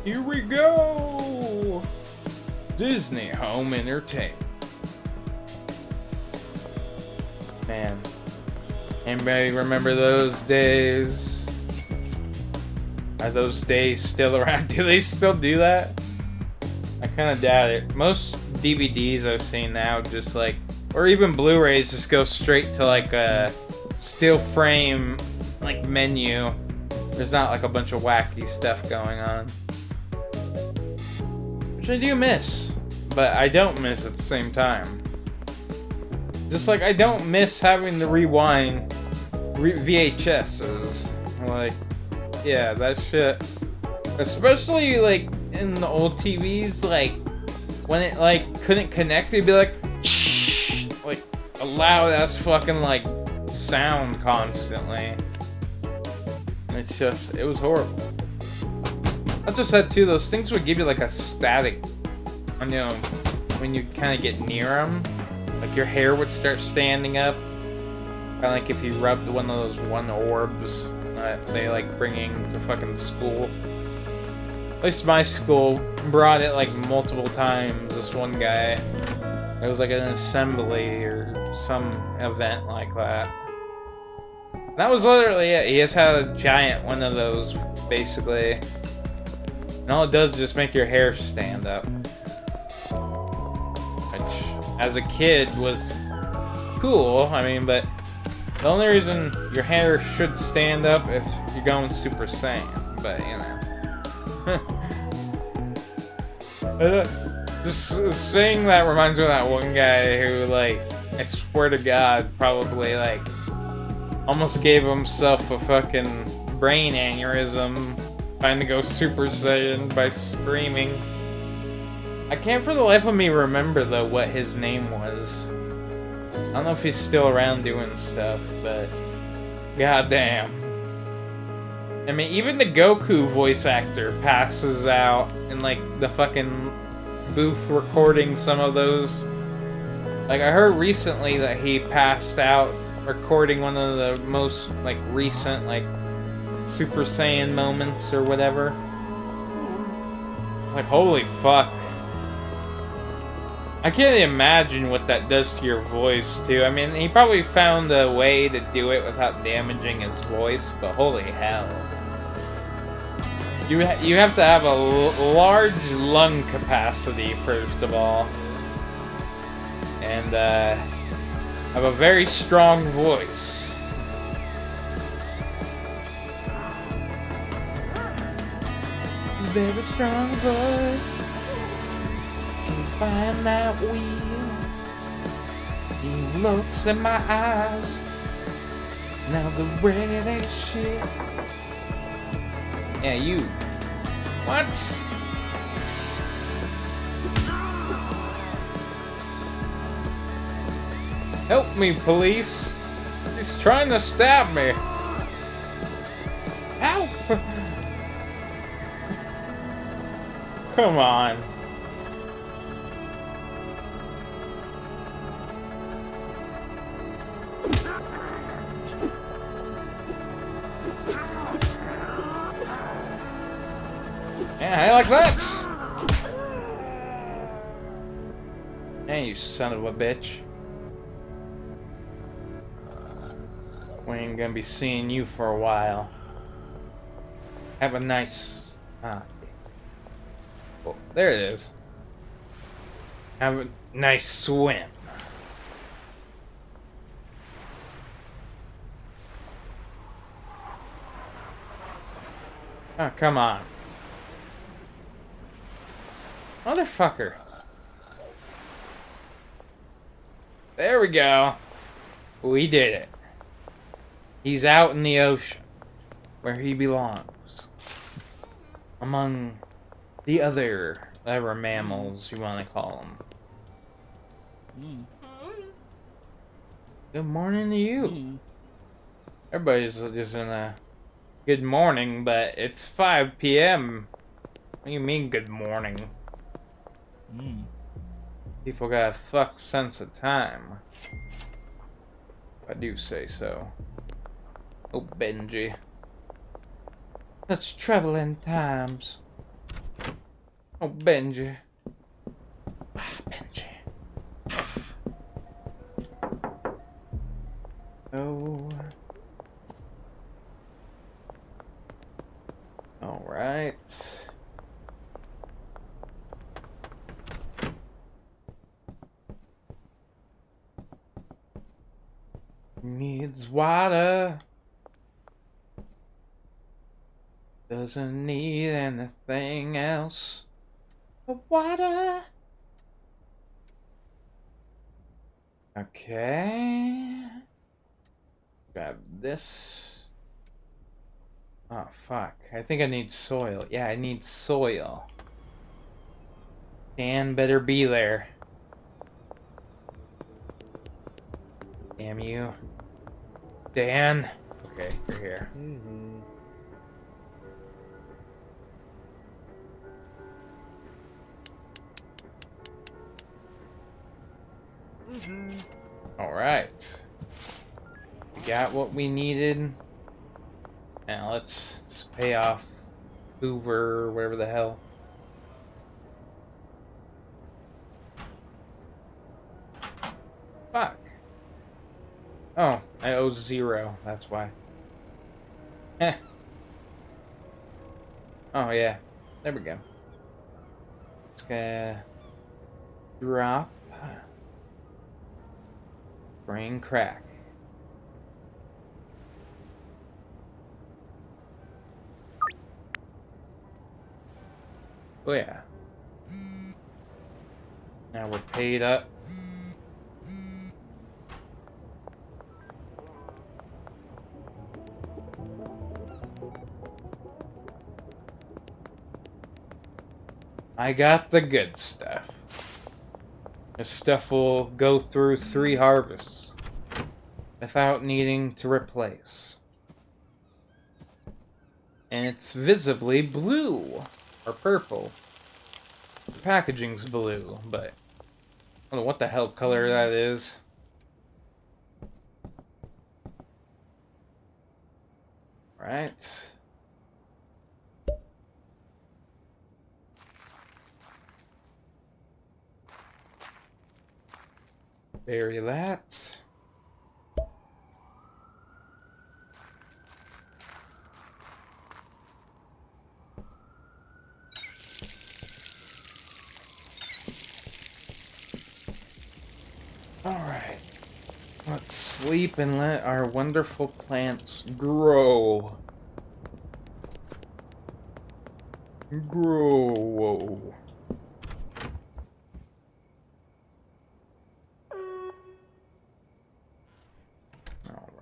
Here we go! Disney Home Entertainment. Man. Anybody remember those days? Are those days still around? Do they still do that? I kind of doubt it. Most DVDs I've seen now just like, or even Blu-rays just go straight to like a still frame like menu. There's not like a bunch of wacky stuff going on. Which I do miss, but I don't miss at the same time. Just like I don't miss having to rewind VHSs. Like, yeah, that shit. Especially like in the old TVs, like when it like couldn't connect, it'd be like, a loud ass fucking like sound constantly. It's just, it was horrible. I just said too, those things would give you like a static, you know, when you kind of get near them. Like your hair would start standing up. Kind of like if you rubbed one of those one orbs that they like bringing to fucking school. At least my school brought it like multiple times. This one guy, it was like an assembly or some event like that. And that was literally it. He just had a giant one of those, basically. And all it does is just make your hair stand up. Which, as a kid, was cool. I mean, but the only reason your hair should stand up if you're going Super Saiyan. But, you know. Just saying that reminds me of that one guy who, like, I swear to God, probably, like, almost gave himself a fucking brain aneurysm trying to go Super Saiyan by screaming. I can't for the life of me remember, though, what his name was. I don't know if he's still around doing stuff, but goddamn. I mean, even the Goku voice actor passes out in, like, the fucking booth recording some of those. Like, I heard recently that he passed out recording one of the most, like, recent, like, Super Saiyan moments or whatever. It's like, holy fuck. I can't imagine what that does to your voice, too. I mean, he probably found a way to do it without damaging his voice, but holy hell. You have to have a large lung capacity, first of all. And, have a very strong voice. Very strong voice. He's behind that wheel. He looks in my eyes. Now the red shit. Yeah, you. What? Help me, police. He's trying to stab me. Help! Come on. Yeah, I like that. Hey, you son of a bitch. We ain't gonna be seeing you for a while. Have a nice... oh, there it is. Have a nice swim. Oh, come on. Motherfucker. There we go. We did it. He's out in the ocean, where he belongs. Among the other, whatever mammals you want to call them. Good morning to you. Everybody's just in a good morning, but it's 5 p.m. What do you mean good morning? People got a fuck sense of time. If I do say so. Oh, Benji. Such troubling times. Oh, Benji. Ah, Benji. Oh. Alright. Needs water. Doesn't need anything else but water. Okay. Grab this. Oh, fuck. I think I need soil. Yeah, I need soil. Dan better be there. Damn you. Dan. Okay, you're here. Alright. We got what we needed. Now let's just pay off Hoover or whatever the hell. Fuck. Oh, I owe 0. That's why. Heh. Oh, yeah. There we go. It's gonna drop. Brain crack. Oh, yeah. Now we're paid up. I got the good stuff. This stuff will go through 3 harvests without needing to replace. And it's visibly blue or purple. The packaging's blue, but I don't know what the hell color that is. Right. Bury that. Alright. Let's sleep and let our wonderful plants grow. Grow.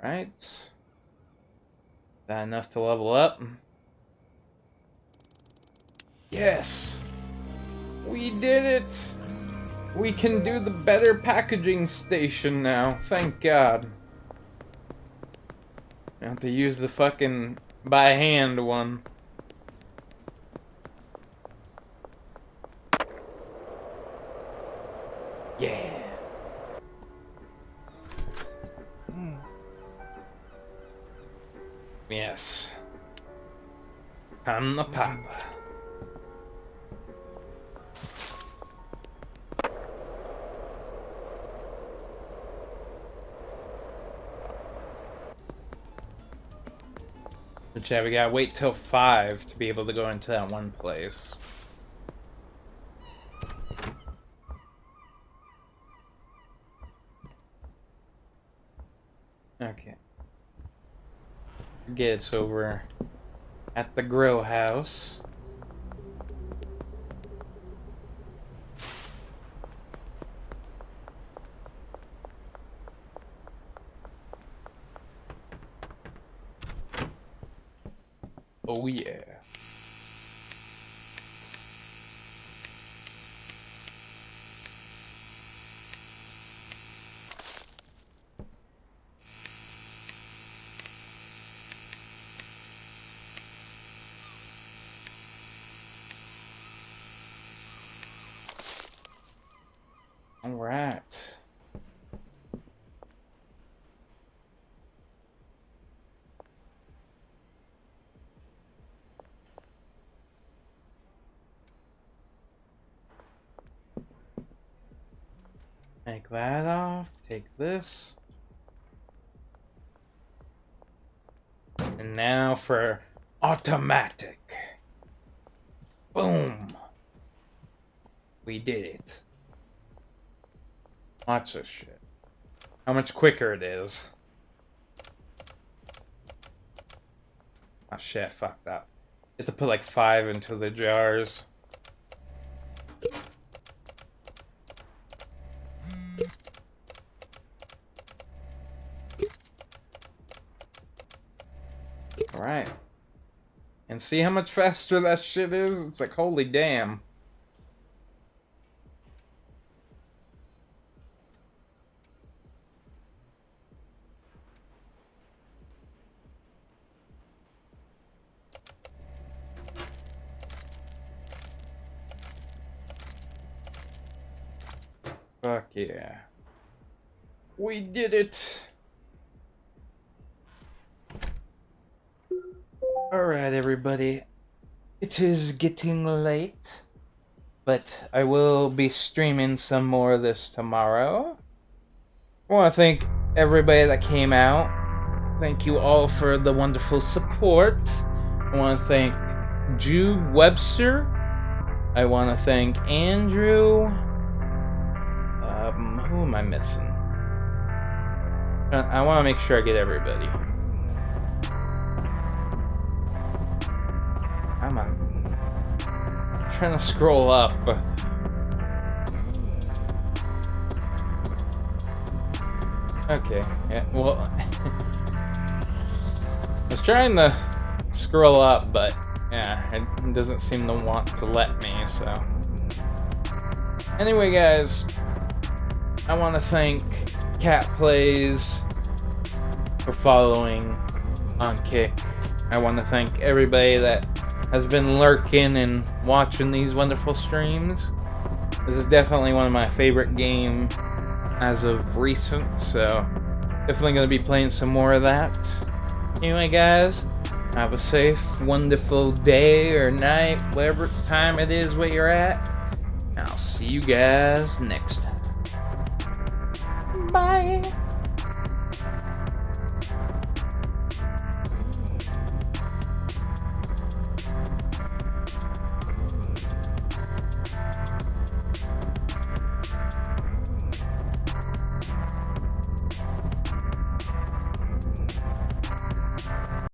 Alright. That enough to level up? Yes! We did it! We can do the better packaging station now, thank God. I have to use the fucking by hand one. Yeah. Yes. Time to pop. But yeah, we gotta wait till 5 to be able to go into that one place. Okay. Get us over at the grow house. Oh yeah. All right. Take that off, take this. And now for automatic. Boom. We did it. Watch this shit. How much quicker it is. Oh shit, fucked up. You have to put like 5 into the jars. Alright. And see how much faster that shit is? It's like, holy damn. Fuck yeah. We did it! Alright, everybody. It is getting late, but I will be streaming some more of this tomorrow. I want to thank everybody that came out. Thank you all for the wonderful support. I want to thank Jude Webster. I want to thank Andrew. Who am I missing? I want to make sure I get everybody. I'm trying to scroll up. Okay, yeah, well, I was trying to scroll up, but yeah, it doesn't seem to want to let me, so. Anyway, guys, I want to thank Cat Plays for following on Kick. I want to thank everybody that has been lurking and watching these wonderful streams. This is definitely one of my favorite games as of recent, so definitely going to be playing some more of that. Anyway, guys, have a safe, wonderful day or night, whatever time it is where you're at. I'll see you guys next time. Bye.